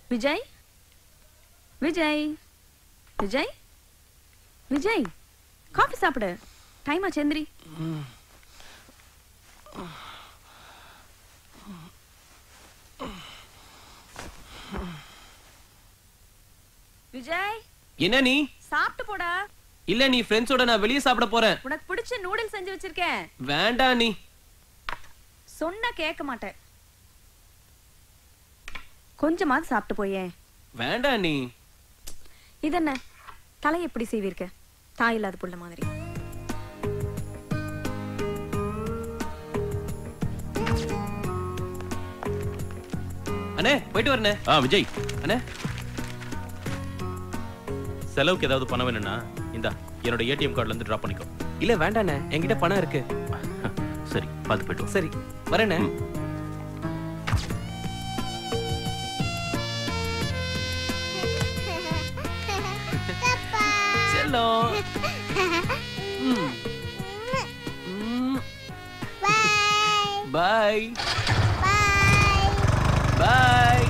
Vijay Vijay Vijay Vijay coffee சாப்பிடு time ஆச்சு எந்திரி விஜய் என்ன நீ சாப்பிட்டு போடா இல்ல நீ ஃப்ரெண்ட்ஸோட நான் வெளிய சாப்பிட போறேன் உனக்கு பிடிச்ச நூடுல்ஸ் செஞ்சு வச்சிருக்கேன் வேண்டாம் நீ சொன்னா கேட்க மாட்டேன் கொஞ்சமாவது சாப்பிட்டு போயே வேண்டாம் நீ இதென்ன தலை எப்படி செய்வீர்க்க தாய் இல்லாத புள்ள மாதிரி அண்ணே போயிட்டு வரனே விஜய் அண்ணே செலவுக்கு ஏதாவது பணம் வேணும்னா இந்தா என்னோட ஏடிஎம் கார்டுல இருந்து டிராப் பண்ணிக்கோ இல்ல வேண்டாண்ணே என்கிட்ட பணம் இருக்கு சரி பார்த்து போயிட்டு சரி வரேண்ணே செல்லம் பாய் பாய்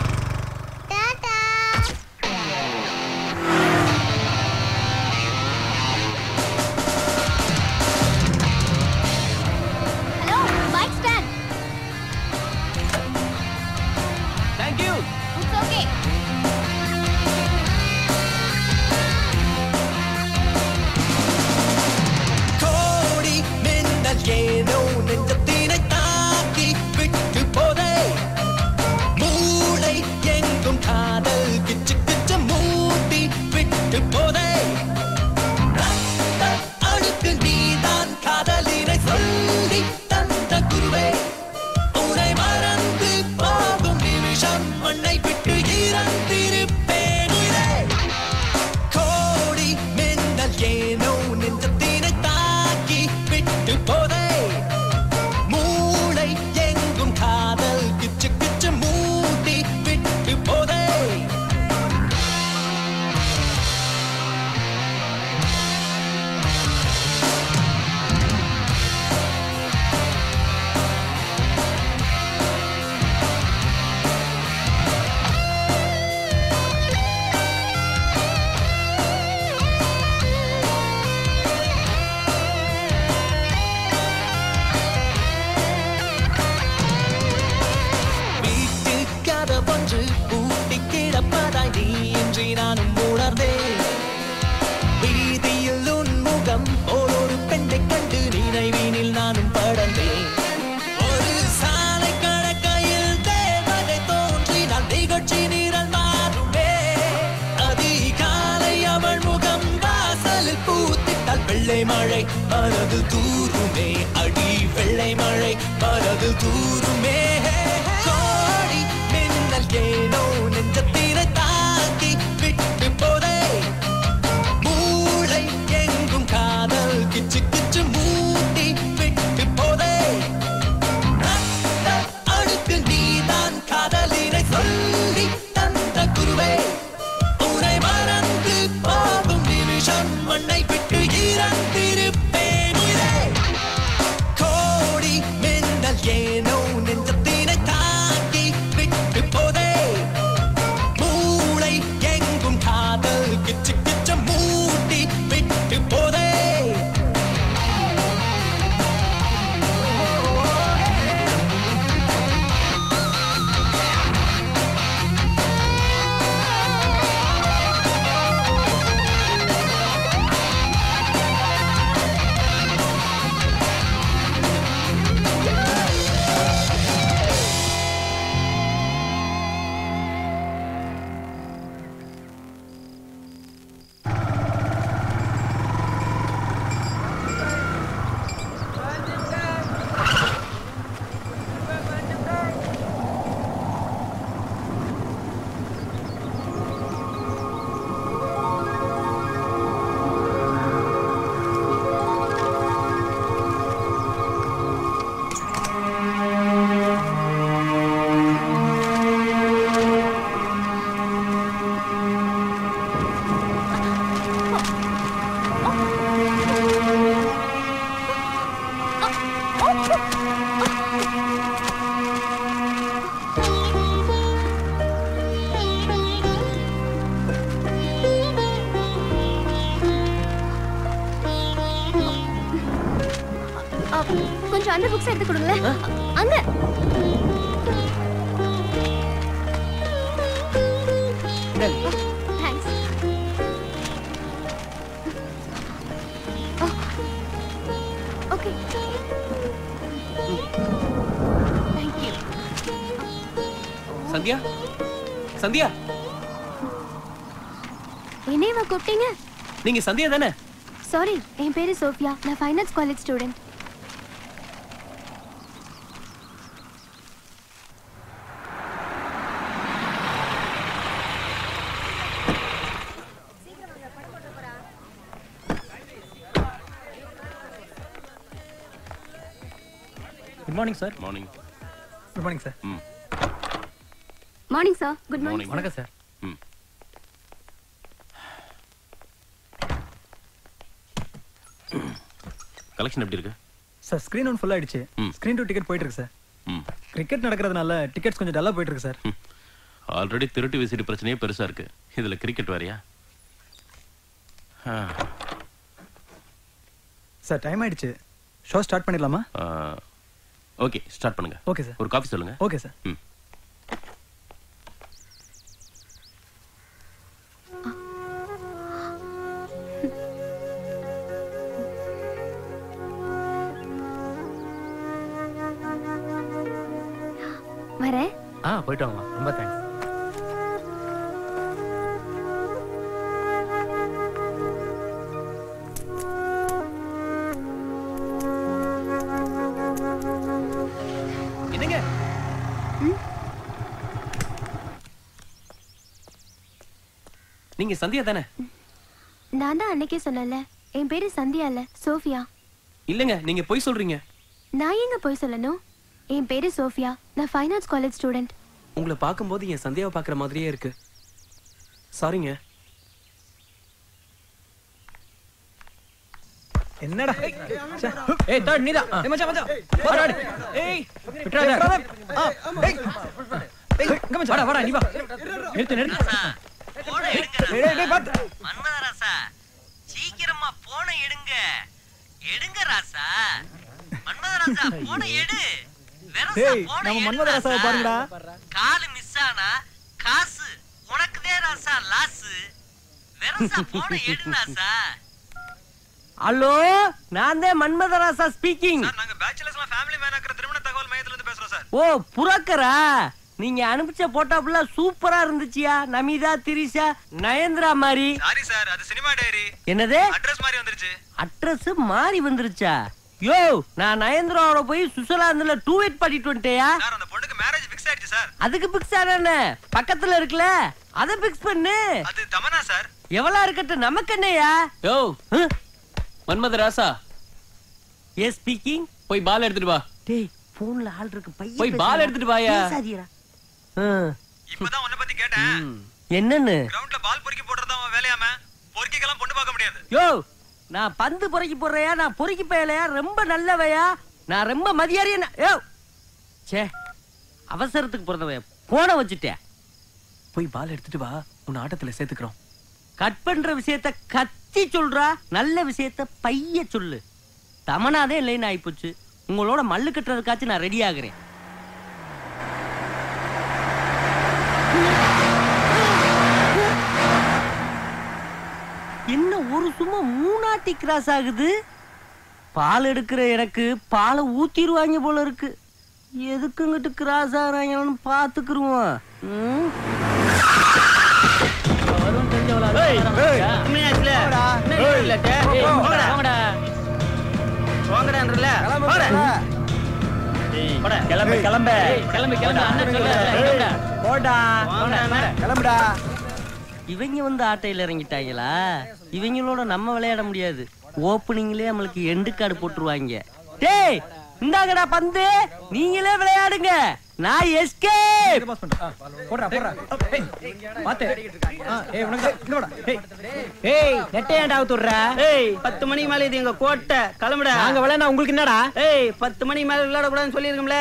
வெள்ளை மழை பரது தூருமே அடி வெள்ளை மழை பரது தூருமே கோடி மின்னல் ஏனோ நெஞ்சத்தினை தாக்கி விட்டு போதே மூளை எங்கும் காதல் கிச்சு கிச்சு மூட்டி விட்டு போதே அடுத்து நீதான் காதலினை சொல்லி தந்த குருவே உனை மறந்து போகும் நிமிஷம் மண்ணை விட்டு இறந்திருப்பேன் கோடி மின்னல் ஏனோ நெஞ்சத்தினை தாக்கி விட்டு போதே எனக்கு அந்த புக்ஸ் எடுத்து கொடுங்களேன். அங்க thanks. Okay thank you. Sandhya Sandhya என்னையவா கூப்பிட்டீங்க? நீங்க சந்தியா தானே? சாரி, என் பேரு சோஃபியா. நான் fine arts college student. Good morning sir. Morning. Good morning sir. Morning sir. Good morning. வணக்கம் சார். கலெக்ஷன் எப்படி இருக்கு சார்? ஸ்கிரீன் ஒன் ஃபுல் ஆயிடுச்சு. ஸ்கிரீன் 2 டிக்கெட் போயிட்டு இருக்கு சார். கிரிக்கெட் நடக்கிறதுனால டிக்கெட்ஸ் கொஞ்சம் டல்லா போயிட்டு இருக்கு சார். ஆல்ரெடி திருட்டு விசிட் பிரச்சனையே பெருசா இருக்கு, இதுல கிரிக்கெட் வேறயா? சார் டைம் ஆயிடுச்சு. ஷோ ஸ்டார்ட் பண்ணிடலாமா? ஓகே, ஸ்டார்ட் பண்ணுங்க. Okay sir. ஒரு காஃபி சொல்லுங்க. Okay sir. வரேன். போயிட்டு வாங்க. ரொம்ப தேங்க்ஸ். என்னங்க? நீங்க சந்தியா தானே? நான் தான் அன்னைக்கே சொன்னேன்ல, என் பேரு சந்தியா இல்ல, சோஃபியா. இல்லங்க, நீங்க பொய் சொல்றீங்க. நான் எங்க போய் சொல்லணும்? என் பேரு சோஃபியா. நான் ஃபைன் ஆர்ட்ஸ் காலேஜ் ஸ்டூடெண்ட். உங்களை பார்க்கும்போது என் சந்தியாவை பார்க்குற மாதிரியே இருக்கு. சாரிங்க. என்னடா? ஏய் தட் நீதா. ஏய் மச்சான் மச்சான். வாடா. ஏய் விட்றாத. ஏய். இங்க மச்சான். வாடா நீ வா. நிறுத்து. போனை எடுங்க. டேய் பாத்து. மன்மத ராசா. சீக்கிரமா போனை எடுங்க. எடுங்க ராசா. மன்மத ராசா போனை எடு. டேய் நம்ம மன்மத ராசாவை பாருங்கடா. கால் மிஸ் ஆனா காசு உனக்குதே ராசா லாஸ். வெரசா போனை எடு ராசா. ஹலோ, நான் தான் மன்மத ராசா ஸ்பீக்கிங். சார் நாங்க பேச்சுலர்ஸ்லாம் ஃபேமிலி மேன் ஆக்குற திருமண தகவல் மையத்துல இருந்து பேசுறோம் சார். ஓ புரோக்கரா? நீங்க அனுப்பிச்ச போட்டோப்ல சூப்பரா இருந்துச்சியா. நமிதா, திரிஷா, நயன்த்ரா மாதிரி. சாரி சார், அது சினிமா டைரி. என்னது? அட்ரஸ் மாதிரி வந்துருச்சு. அட்ரஸ் மாறி வந்துருச்சா? யோ, நான் நயன்த்ராவோட போய் சுவிட்சர்லாந்துல டூயட் பாடிட்டு வந்துட்டேயா? சார் அந்த பொண்ணுக்கு மேரேஜ் ஃபிக்ஸ் ஆயிடுச்சு சார். அதுக்கு பிக்ஸ் ஆனே பக்கத்துல இருக்குல, அத பிக்ஸ் பண்ணு. அது தமனா சார். எவ்வளவு இருக்கட்டும், நமக்கு என்னையா? யோ மன்மத ராசா. Yes speaking. போய் பால் எடுத்துட்டு வா. டேய் போன்ல ஆள் இருக்கு, பைய போய் பால் எடுத்துட்டு வாயா. பேசாதீடா. இப்பதான் உன்னை பத்தி கேட்டேன். என்னன்னு? கிரவுண்ட்ல பால் பொறுக்கி போடுறதா அவன் வேலையாம. பொறுக்கிக்கலாம் பொண்ணு பார்க்க முடியாது. யோ, நான் பந்து பொறுக்கி போடுறையா, நான் பொறுக்கி பயலையா? ரொம்ப நல்லவையா, நான் ரொம்ப மதியாரியா. யோ சே, அவசரத்துக்கு பிறந்தவையா, போன வச்சுட்டேன். போய் பால் எடுத்துட்டு வா, உன் ஆட்டத்துல சேர்த்துக்கிறோம். கட் பண்ற விஷயத்த கத்தி சொல்றா, நல்ல விஷயத்த பைய சொல்லு. தமனாதே இல்லைன்னு ஆயிப்போச்சு. உங்களோட மல்லு கட்டுறதுக்காச்சும் நான் ரெடி ஆகுறேன். என்ன ஒரு சும்மா மூணாட்டி கிராஸ் ஆகுது? பால் எடுக்கிற எனக்கு பாலை ஊத்திடுவாங்க போல இருக்கு. எதுக்குங்கிட்டு கிராஸ் ஆகிறாங்கன்னு பாத்துக்குருவோம். இவங்க வந்து ஆட்டையில இறங்கிட்டாங்களா? இவங்களோட நம்ம விளையாட முடியாது. ஓப்பனிங்லயே நம்மளுக்கு எண்டு கார்டு போட்டுருவாங்க. டேய் இந்தாங்கடா பந்து, நீங்களே விளையாடுங்க, நான் எஸ்கேப். போடுறா போடுறா. பாத்து. ஏய் உனக்கு இங்க வாடா. ஏய் நெட்டை ஏன்டா அவுத்துறா? ஏய் 10 மணிக்கு மேல இது எங்க கோட்டை, கிளம்புடா. நாங்க விளையாடா உங்களுக்கு என்னடா? ஏய் 10 மணிக்கு மேல விளையாட கூடாதுன்னு சொல்லிருக்கோம்ல,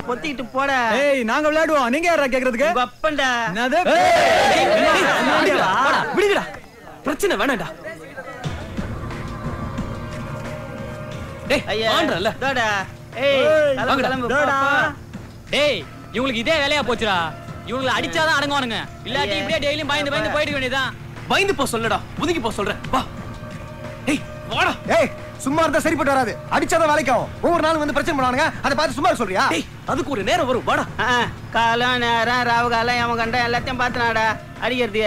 பொத்திட்டு போடா. ஏய் நாங்க விளையாடுவோம், நீங்க யாரா கேக்குறதுக்கு? உங்க அப்பன்டா. என்னது? விடுங்கடா, பிரச்சனை வேணாம்டா. ஐயா ஆன்றல டடா டேய் இவங்களுக்கு இதே வேலையா போச்சுடா. இவங்களை அடிச்சாதான் அடங்குவானுங்க. இல்லாட்டி இப்படியே டெய்லியும் பயந்து பயந்து போயிட வேண்டியதான். பயந்து போ சொல்லடா, ஒதுங்கி போ சொல்றேன். வா. ஏய் வாடா. ஏய் சும்மா இருந்தா சரிப்பட்டு வராது. அடிச்சாதான் வேலைக்காகும். ஒவ்வொரு நாளும் வந்து பிரச்சனை பண்ணுவானுங்க. அதை பார்த்து சும்மா சொல்றியா? ஏய் அதுக்கு ஒரு நேரம் வரும். வாடா. காலம் நேரம் ராவு காலம் எவன் கண்ட எல்லாத்தையும் பார்த்துனாடா அடிக்கிறது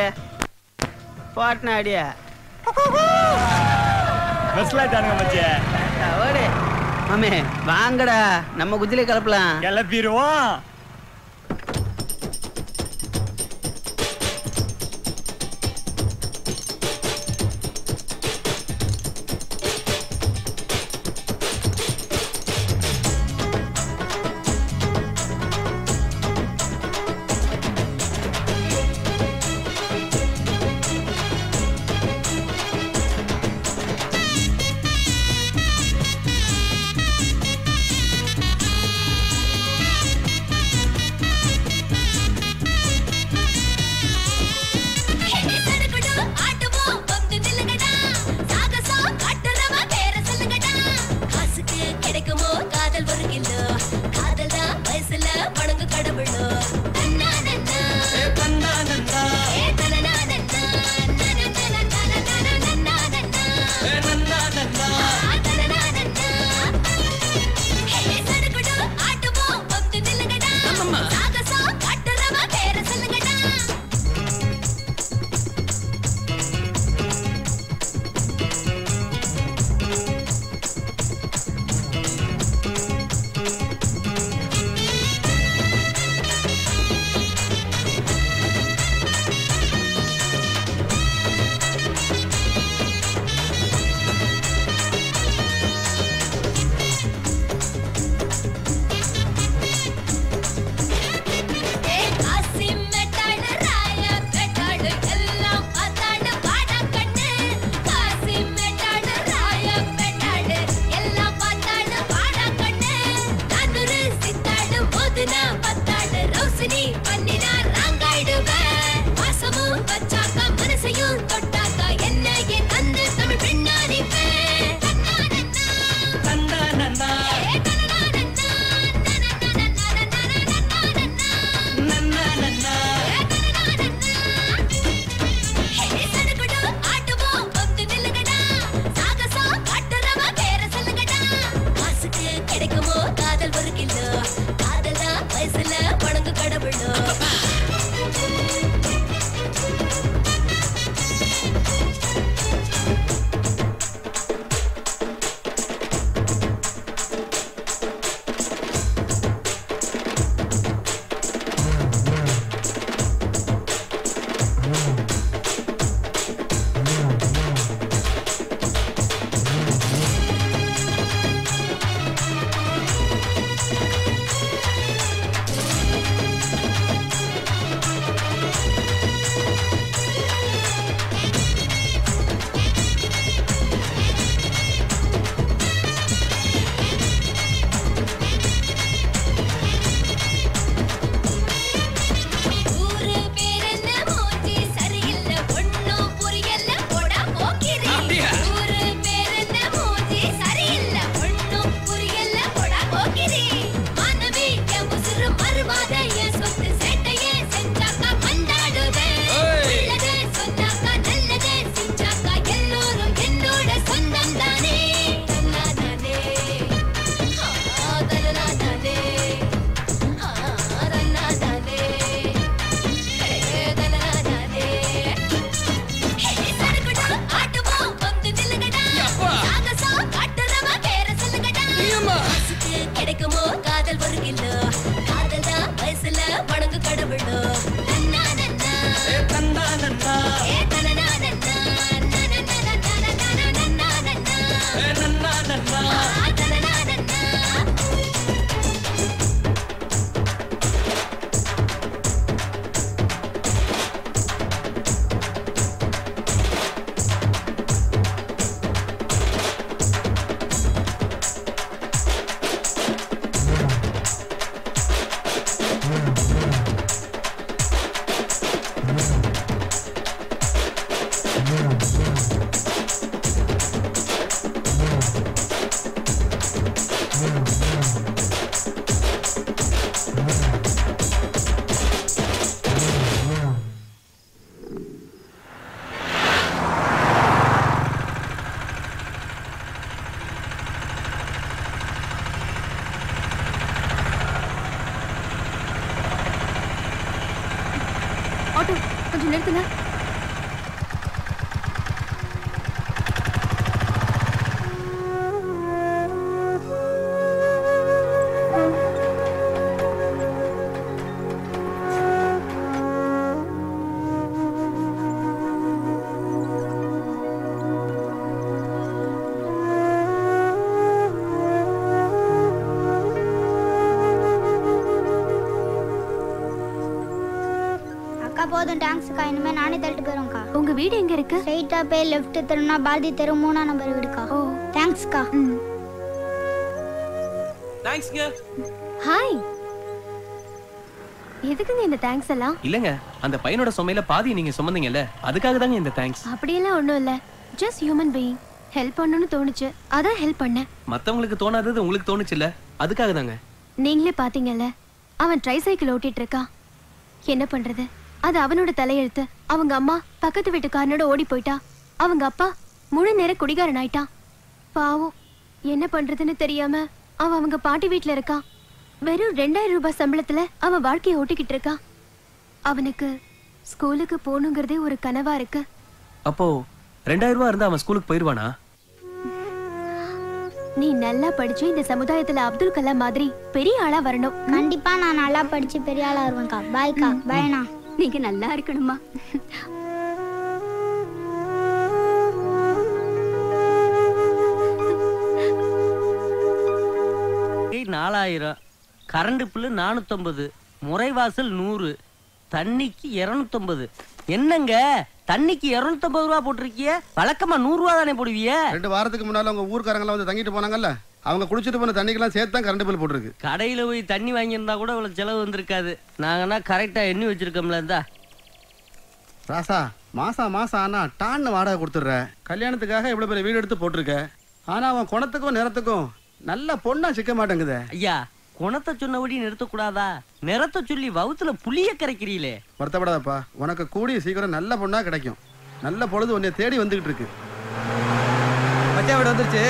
பாட்னா அடியா ஓடு மாமே வாங்கடா நம்ம குஜிலே கலப்பலாம் கிளப்பிடுவோம். கொஞ்சம் நிறுத்துங்க. போதும் தேங்க்ஸ்க்கா. இனிமே நானே தள்ளிட்டு போறேன்க்கா. உங்க வீடு எங்க இருக்கு? ஸ்ட்ரைட்டா போய் லெஃப்ட் திரும்பினா பாரதி தெரு 3ஆம் நம்பர் வீடுக்கா. ஓ தேங்க்ஸ்க்கா. தேங்க்ஸ்ங்க. ஹாய். எதுக்குங்க இந்த தேங்க்ஸ் எல்லாம்? இல்லங்க, அந்த பையனோட சுமையில பாதி நீங்க சுமந்தீங்கல்ல, அதுக்காக தாங்க இந்த தேங்க்ஸ். அப்படியெல்லாம் ஒண்ணும் இல்ல. Just human being. ஹெல்ப் பண்ணணும்னு தோணுச்சு, அதான் ஹெல்ப் பண்ணேன். மத்தவங்களுக்கு தோணாதது உங்களுக்கு தோணுச்சுல்ல, அதுக்காக தாங்க. நீங்களே பாத்தீங்கல்ல, அவன் ட்ரைசைக்கிள் ஓட்டிட்டு இருக்கான். என்ன பண்றது? அது அவனோட தலையெழுத்து. அவங்க அம்மா பக்கத்து வீட்டுக்காரனோட ஓடி போயிட்டா. அவங்க அப்பா முழு நேர குடிகாரன் ஆயிட்டான். பாவம், என்ன பண்றதுன்னு தெரியாம அவன் அவங்க பாட்டி வீட்டுல இருக்கான். வெறும் 2000 ரூபாய் சம்பளத்துல அவன் வாழ்க்கையை ஓட்டிக்கிட்டு இருக்கான். அவனுக்கு ஸ்கூலுக்கு போகணுங்கிறதே ஒரு கனவா இருக்கு. அப்போ 2000 ரூபாய் இருந்தா அவன் ஸ்கூலுக்கு போயிருவானா? நீ நல்லா படிச்சு இந்த சமுதாயத்துல அப்துல் கலாம் மாதிரி பெரிய ஆளா வரணும். கண்டிப்பா நான் நல்லா படிச்சு பெரிய ஆளா வருவேன்க்கா. பாய்க்கா. பாய்னா. நீங்க நல்லா இருக்கணுமா? $4000, கரண்ட் பில்லு 450, முறைவாசல் 100, தண்ணிக்கு 250. என்னங்க தண்ணிக்கு 250 ரூபா போட்டிருக்கிய? வழக்கமா 100 ரூபா தானே போடுவிய? 2 வாரத்துக்கு முன்னால உங்க ஊர்க்காரங்களாம் வந்து தங்கிட்டு போனாங்கல்ல, அவங்க குடிச்சிட்டு போன தண்ணிக்கெல்லாம் சேர்த்து தான் கரண்ட் பில் போட்டுருக்கு. கடையில போய் தண்ணி வாங்கியிருந்தா கூட இவ்வளவு செலவு வந்திருக்காது. நாங்கன்னா கரெக்டா எண்ணி வச்சிருக்கோம்ல. இருந்தா ராசா, மாசம் ஆனா டான்னு வாடகை கொடுத்துடுற. கல்யாணத்துக்காக இவ்வளவு பெரிய வீடு எடுத்து போட்டிருக்க. ஆனா அவன் குணத்துக்கும் நிறத்துக்கும் நல்ல பொண்ணா சிக்க மாட்டேங்குது. ஐயா, குணத்தை சொன்னபடி நிறுத்தக்கூடாதா? நிறத்தை சொல்லி வவுத்துல புளிய கரைக்கிறீங்களே. வருத்தப்படாதப்பா, உனக்கு கூடிய சீக்கிரம் நல்ல பொண்ணா கிடைக்கும். நல்ல பொழுது உன்னை தேடி வந்துகிட்டு இருக்கு. மச்சான் வீடு வந்துருச்சு.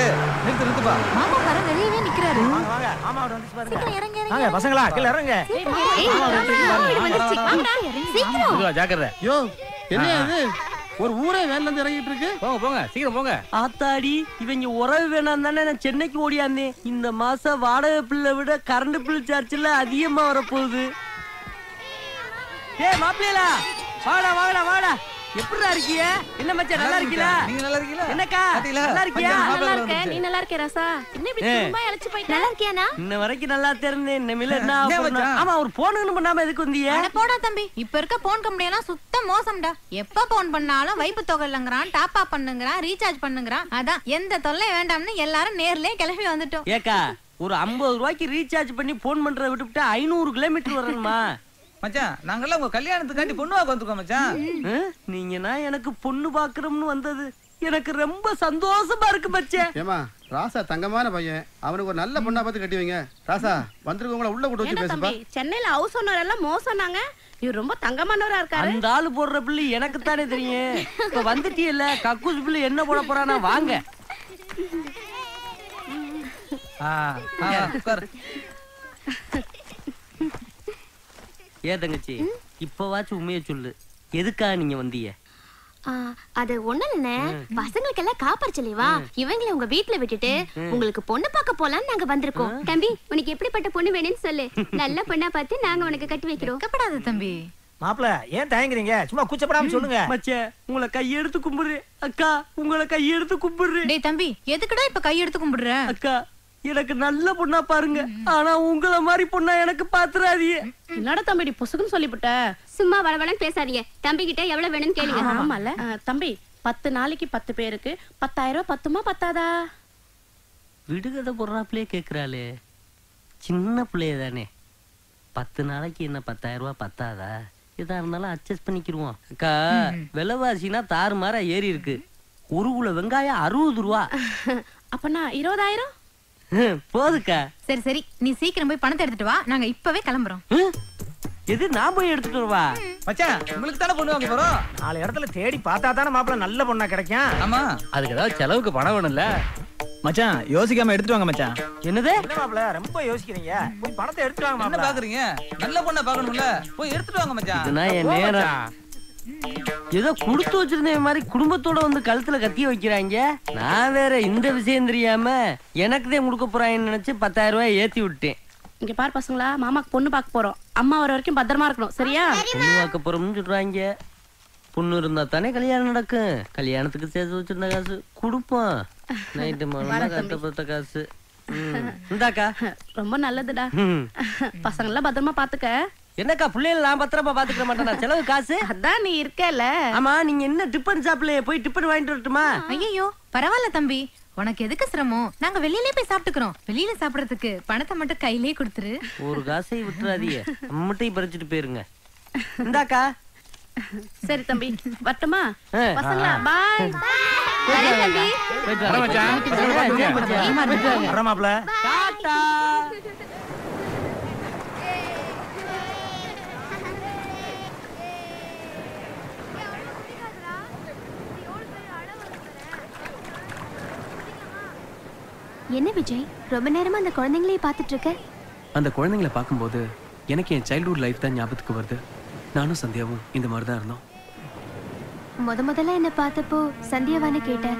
நிறுத்துப்பா. மாமா வர வெளியவே நிக்கிறாரு. வாங்க வாங்க, மாமா வீடு வந்துச்சு பாருங்க. சீக்கிரம் இறங்க இறங்க. வாங்க பசங்களா, கீழ இறங்க. சீக்கிரம். ஜாக்கிரதை. யோ, என்ன இது? ஒரு ஊரே வேலைல இருந்து இறங்கிட்டு இருக்கு. போங்க போங்க, சீக்கிரம் போங்க. ஆத்தாடி, இவங்க உறவு வேணாம் தானே நான் சென்னைக்கு ஓடியாந்தேன். இந்த மாசம் வாடகை பில்லை விட கரண்ட் பில் சார்ஜ்ல அதிகமா வரப்போகுது. ஏய் மாப்பிள்ளையா, வாடா வாடா வாடா. எப்படிடா இருக்கீங்க? என்ன மச்சான், நல்லா இருக்கீங்களா? நீங்க நல்லா இருக்கீங்களா? என்னக்கா நல்லா இருக்கியா? நல்லா இருக்க. நீ நல்லா இருக்க ராசா? என்ன இப்படி சும்மா இளைச்சு போயிட்ட? நல்லா இருக்கியானா? இன்ன வரைக்கும் நல்லா தெரிந்தேன். இனிமேல என்ன ஆகும்? ஆமா, ஒரு போனுன்னு பண்ணாம எதுக்கு வந்தீங்க? அட போடா தம்பி, இப்ப இருக்க போன் கம்பெனி எல்லாம் சுத்த மோசம்டா. எப்ப போன் பண்ணாலும் வைப்பு தொகை இல்லங்கறான், டாப் அப் பண்ணுங்கறான், ரீசார்ஜ் பண்ணுங்கறான். அதான் எந்த தொல்லை வேண்டாம்னு எல்லாரும் நேர்லயே கிளம்பி வந்துட்டோம். ஏக்கா, ஒரு 50 ரூபாய்க்கு ரீசார்ஜ் பண்ணி போன் பண்றத விட்டுவிட்டு 500 கிலோமீட்டர் வரணுமா? மச்சான், நாங்கெல்லாம் உங்க கல்யாணத்துக்காண்டி பொண்ணு பார்க்க வந்திருக்கோம் மச்சான். நீங்கன்னா எனக்கு பொண்ணு பாக்குறோம்னு வந்தது எனக்கு ரொம்ப சந்தோஷமா இருக்கு மச்சான். ஏமா, ராசா தங்கமான பையன், அவனுக்கு ஒரு நல்ல பொண்ணா பார்த்து கட்டி வைங்க. ராசா, வந்திருக்கவங்கள உள்ள கூட்டு வச்சு பேசுப்பா. சென்னையில ஹவுஸ் ஓனர் எல்லாம் மோசம்னாங்க. இவர் ரொம்ப தங்கமானவரா இருக்காரு. அந்த ஆளு போடுற பிள்ளை எனக்கு தானே தெரியும். இப்ப வந்துட்டீல்ல, கக்கூஸ் பிள்ளை என்ன போட போறானா? வாங்க. ஏ தங்கச்சி, இப்பவாச்சும் உண்மையை சொல்லு, எதுக்கா நீங்க வந்தீங்க? அது ஒண்ணு இல்ல, பசங்களுக்கு எல்லாம் காப்பரிச்சலைவா, இவங்களை உங்க வீட்டுல விட்டுட்டு உங்களுக்கு பொண்ணு பார்க்க போலான்னு நாங்க வந்திருக்கோம். தம்பி, உனக்கு எப்படிப்பட்ட பொண்ணு வேணும்னு சொல்லு, நல்ல பொண்ணா பார்த்து நாங்க உனக்கு கட்டி வைக்கிறோம். கப்படாத தம்பி. மாப்பிள, ஏன் தயங்குறீங்க? சும்மா கூச்சப்படாம சொல்லுங்க. மச்சே, உங்களை கையெடுத்து கும்பிடுறேன். அக்கா, உங்களை கையெடுத்து கும்பிடுறேன். டேய் தம்பி, எதுக்குடா இப்ப கையெடுத்து கும்பிடுற? அக்கா, எனக்கு நல்ல பொண்ணா பாருங்க. ஆனா உங்கள மாதிரி பொண்ணா எனக்கு பாத்துறாதீங்க. என்னடா தம்பி பொசுக்குன்னு சொல்லிவிட்ட? சும்மா வளவளன்னு பேசாதீங்க. தம்பி கிட்ட எவ்வளவு வேணும்னு கேளுங்க. ஆமால தம்பி, 10 நாளைக்கு 10 பேருக்கு 10,000 ரூபாய் பத்துமா பத்தாதா? விடுகதை போடுறாப்லயே கேக்குறாளே, சின்ன பிள்ளைய தானே. 10 நாளைக்கு என்ன 10,000 ரூபாய் பத்தாதா? எதா இருந்தாலும் அட்ஜஸ்ட் பண்ணிக்கிருவோம். அக்கா, விலைவாசினா தாறு மாற ஏறி இருக்கு. 1 கிலோ வெங்காயம் 60 ரூபா. அப்பனா 20,000 போதுக்கா. சரி சரி, நீ சீக்கிரம் போய் பணத்தை எடுத்துட்டு வா, நாங்க இப்பவே கிளம்புறோம். எது, நான் போய் எடுத்துட்டு வரவா? மச்சான், உங்களுக்கு தானே பொண்ணு வாங்க போறோம். 4 இடத்துல தேடி பார்த்தா தானே மாப்பிள நல்ல பொண்ணா கிடைக்கும். ஆமா, அதுக்கு ஏதாவது செலவுக்கு பணம் வேணும்ல. மச்சான், யோசிக்காம எடுத்துட்டு வாங்க மச்சான். என்னது? என்ன மாப்பிள, ரொம்ப யோசிக்கிறீங்க? போய் பணத்தை எடுத்துட்டு வாங்க என்ன மாப்பிள. பாக்குறீங்க? நல்ல பொண்ணா பாக்கணும்ல, போய் எடுத்துட்டு வாங்க மச்சான். இதுனா என் நேரம். ஏதோ கொடுத்து வச்சிருந்த மாதிரி குடும்பத்தோட வந்து கழுத்துல கத்திய வைக்கிறாங்க. நான் வேற இந்த விஷயம் தெரியாம எனக்கு தான் கொடுக்க போறாங்கன்னு நினைச்சு 10,000 ரூபாய் ஏத்தி விட்டேன். இங்க பாரு பசங்களா, மாமாக்கு பொண்ணு பார்க்க போறோம். அம்மா வர வரைக்கும் பத்திரமா இருக்கணும், சரியா? பொண்ணு பார்க்க போறோம்னு சொல்றாங்க. பொண்ணு இருந்தா தானே கல்யாணம் நடக்கும். கல்யாணத்துக்கு சேர்த்து வச்சிருந்த காசு கொடுப்போம். நைட்டு கஷ்டப்பட்ட காசு. இந்தாக்கா. ரொம்ப நல்லதுடா. பசங்க எல்லாம் பத்திரமா பாத்துக்க. என்னக்கா பிள்ளைகள் நான் பத்திரமா பாத்துக்க மாட்டேனா? செலவு காசு அதான் நீ இருக்கல. ஆமா, நீங்க என்ன டிபன் ஷாப்ல போய் டிபன் வாங்கிட்டு வரட்டுமா? ஐயோ பரவாயில்ல தம்பி, உனக்கு எதுக்கு சிரமம்? நாங்க வெளியிலே போய் சாப்பிட்டுக்கிறோம். வெளியில சாப்பிடறதுக்கு பணத்தை மட்டும் கையிலே கொடுத்துரு. ஒரு காசை விட்டுறாதீங்க, முட்டையை பறிச்சுட்டு போயிருங்க. இந்தாக்கா. சரி தம்பி, வரட்டுமா? பசங்களா பாய். தம்பி வரமாப்ல. டாடா. என்ன விஜய், ரொம்ப நேரமா அந்த குழந்தைங்களே பார்த்துட்டு இருக்க? அந்த குழந்தைங்களை பார்க்கும்போது எனக்கு என் சைல்ட்ஹுட் லைஃப் தான் ஞாபகத்துக்கு வருது. நானும் சந்தியாவும் இந்த மாதிரி தான் இருந்தோம். முதல்ல என்ன பார்த்தப்போ சந்தியாவான்னு கேட்டேன்.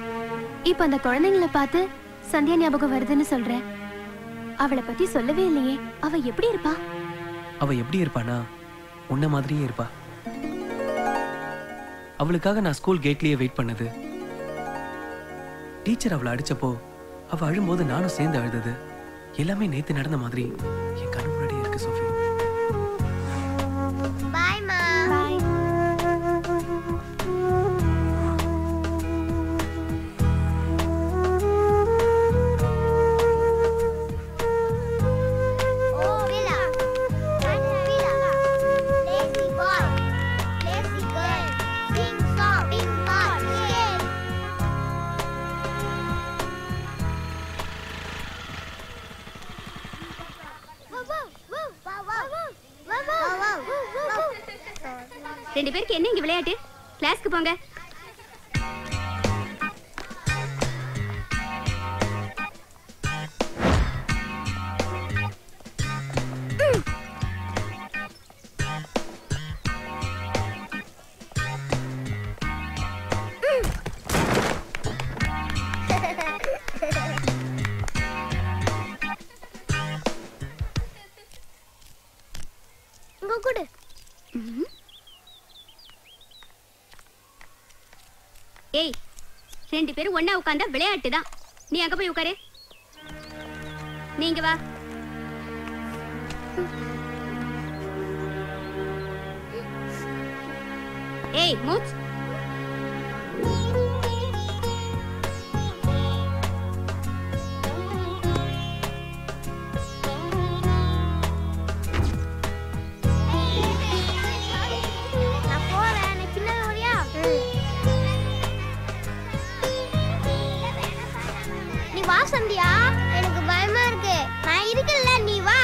இப்ப அந்த குழந்தைங்களை பார்த்து சந்தியா ஞாபகம் வருதுன்னு சொல்ற. அவளை பத்தி சொல்லவே இல்லையே. அவ எப்படி இருப்பா? அவ எப்படி இருப்பானா, உன்ன மாதிரியே இருப்பா. அவளுக்காக நான் ஸ்கூல் கேட்லயே வெயிட் பண்ணது. டீச்சர் அவளை அடிச்சப்போ அவ அழும்போது நானும் சேர்ந்து அழுதது எல்லாமே நேத்து நடந்த மாதிரி என் கண்ணு முன்னாடி இருக்கு சோஃபி. பாய் மா. பாய். ஓ விலா. விலா. Lazy boy. Lazy girl. Sing song. Sing part. Scale. ரெண்டு பேருக்கு என்ன இங்க விளையாட்டு? கிளாஸ்க்கு போங்க. இங்க கொடு. ஏய், ரெண்டு பேரும் ஒண்ணா உட்கார்ந்தா விளையாட்டு தான். நீ அங்க போய் உட்காரு. நீங்க வா. ஏய் மூச். நான் போறேன். நீ பின்னால வரியா? நீ வா சந்தியா. எனக்கு பயமா இருக்கு. நான் இருக்கல, நீ வா.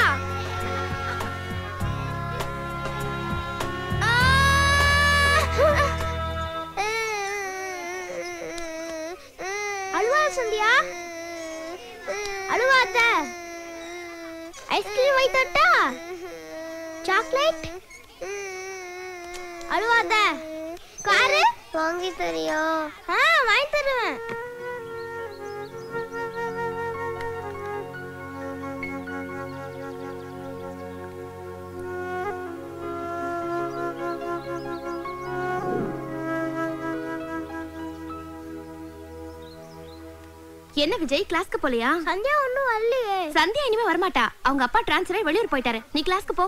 அழுவா சந்தியா. அழுவாத. ஐஸ்கிரீம் வாங்கி தரட்டா? சாக்லேட்? அழுவாத. காரு வாங்கி தரியா? வாங்கி தருவேன். என்ன விஜய், கிளாஸ்க்கு போலையா? சந்தியா ஒண்ணும் வரலையே. சந்தியா இனிமே வரமாட்டா. அவங்க அப்பா டிரான்ஸ்ஃபர் ஆகி வெளியூர் போயிட்டாரு. நீ கிளாஸ்க்கு போ.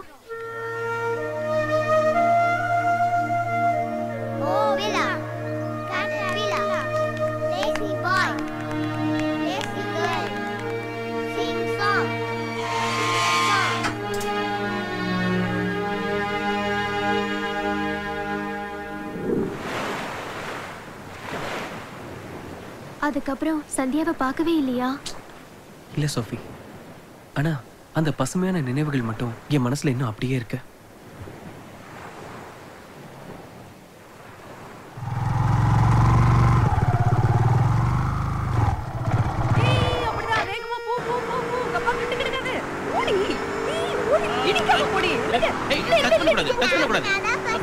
ஓ விலா. விலா. Lazy boy. Lazy girl. Sing song. அதுக்கப்புறம் சந்தியாவை பார்க்கவே இல்லையா? இல்ல சோஃபி, ஆனா அந்த பசுமையான நினைவுகள் மட்டும் என் மனசுல இன்னும் அப்படியே இருக்கு.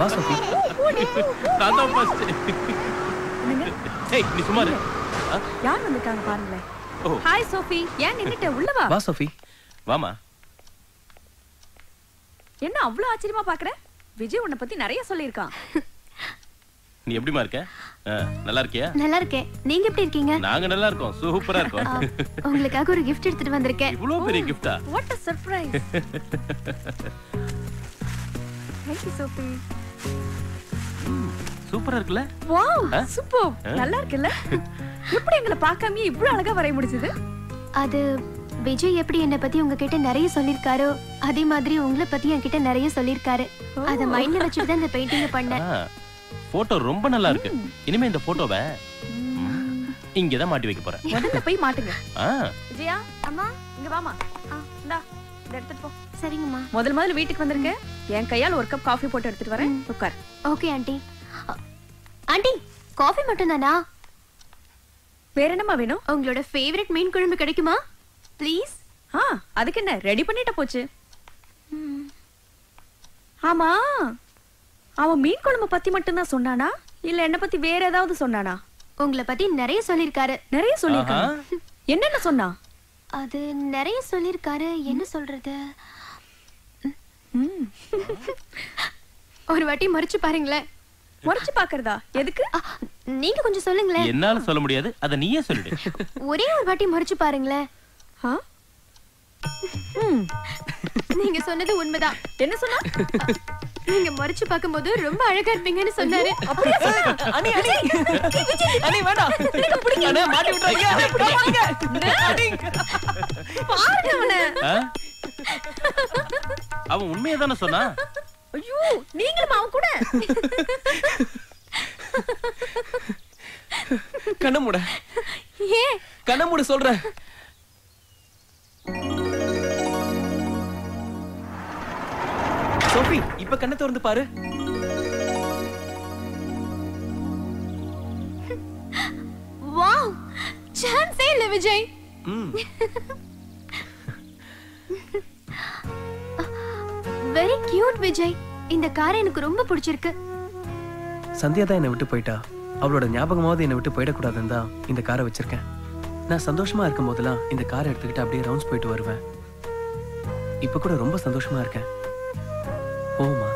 வா சோஃபி. நான் தான் ஃபர்ஸ்ட். ஏய் நீ சும்மா இரு. யார் வந்திருக்காங்க பாருங்களேன். ஓ ஹாய் சோஃபி, ஏன் நின்னுட்ட? உள்ள வா. வா சோஃபி. வாமா. என்ன அவ்வளவு ஆச்சரியமா பாக்குற? விஜய் உன்னை பத்தி நிறைய சொல்லியிருக்கான். நீ எப்படிமா இருக்க? நல்லா இருக்கியா? நல்லா இருக்கேன். நீங்க எப்படி இருக்கீங்க? நாங்க நல்லா இருக்கோம். சூப்பரா இருக்கோம். உங்களுக்காக ஒரு gift எடுத்துட்டு வந்திருக்கேன். இவ்வளவு பெரிய gift-ஆ? What a surprise. Thank you Sophie. சூப்பரா இருக்குல்ல? Wow, super. நல்லா இருக்குல்ல? எப்படி எங்களை பார்க்காமயே இவ்வளவு அழகா வரைய முடிஞ்சது? அது விஜய் எப்படி என்ன பத்தி உங்ககிட்ட நிறைய சொல்லிருக்காரோ அதே மாதிரி உங்களை பத்தி என்கிட்ட நிறைய சொல்லிருக்காரு. அத மைண்ட்ல வச்சுட்டு தான் இந்த பெயிண்டிங் பண்ணேன். போட்டோ ரொம்ப நல்லா இருக்கு. இனிமே இந்த போட்டோவை இங்க தான் மாட்டி வைக்க போறேன். முதல்ல போய் மாட்டுங்க. விஜயா, அம்மா இங்க வாமா. இந்தா இத எடுத்துட்டு போ. சரிங்கம்மா. முதல்ல வீட்டுக்கு வந்திருங்க. என் கையால ஒரு கப் காஃபி போட்டு எடுத்துட்டு வரேன். உட்கார். Okay aunty. ஆண்டி, காஃபி மட்டும் தானா? வேற என்னமா வேணும்? உங்களோட ஃபேவரட் மீன் குழம்பு கிடைக்குமா? ப்ளீஸ். அதுக்கு என்ன, ரெடி பண்ணிட்ட போச்சு. ஆமா, அவன் மீன் குழம்பு பத்தி மட்டும் தான் சொன்னானா இல்ல என்ன பத்தி வேற ஏதாவது சொன்னானா? உங்களை பத்தி நிறைய சொல்லிருக்காரு. நிறைய சொல்லிருக்காரு. என்னென்ன சொன்னா? அது நிறைய சொல்லிருக்காரு. என்ன சொல்றது? ஒரு வாட்டி மறைச்சு பாருங்களேன். மறைச்சு பாக்குறதா? எதுக்கு? நீங்க கொஞ்சம் சொல்லுங்களேன். என்னால சொல்ல முடியாது, அத நீயே சொல்லிடு. ஒரே ஒரு வாட்டி மறைச்சு பாருங்களேன். நீங்க சொன்னது உண்மைதான். என்ன சொன்னா? நீங்க மறைச்சு பாக்கும்போது ரொம்ப அழகா இருப்பீங்கன்னு சொன்னாரு. அப்படியே சொன்னா? அண்ணி அண்ணி அண்ணி வேண்டாம். நீங்க புடிங்க. அண்ணே மாட்டி விட்டுறீங்க. அண்ணே புடிங்க. அண்ணி பாருங்க அவனை. அவன் உண்மையை தானே சொன்னா? ஐயோ, நீங்களும் அவன் கூட. கண்ண மூட. ஏன் கண்ண மூட சொல்ற? சோஃபி, இப்ப கண்ணை திறந்து பாரு. வாவ், சான்ஸே இல்ல விஜய். Very cute Vijay. இந்த கார் எனக்கு ரொம்ப பிடிச்சிருக்கு. சந்தியா தான் என்னை விட்டு போயிட்டா. அவளோட ஞாபகமாவது என்னை விட்டு போயிடக்கூடாதுன்னு தான் இந்த காரை வச்சிருக்கேன். நான் சந்தோஷமா இருக்கும் போதெல்லாம் இந்த காரை எடுத்துக்கிட்டு அப்படியே ரவுண்ட்ஸ் போயிட்டு வருவேன். இப்ப கூட ரொம்ப சந்தோஷமா இருக்கேன். போமா.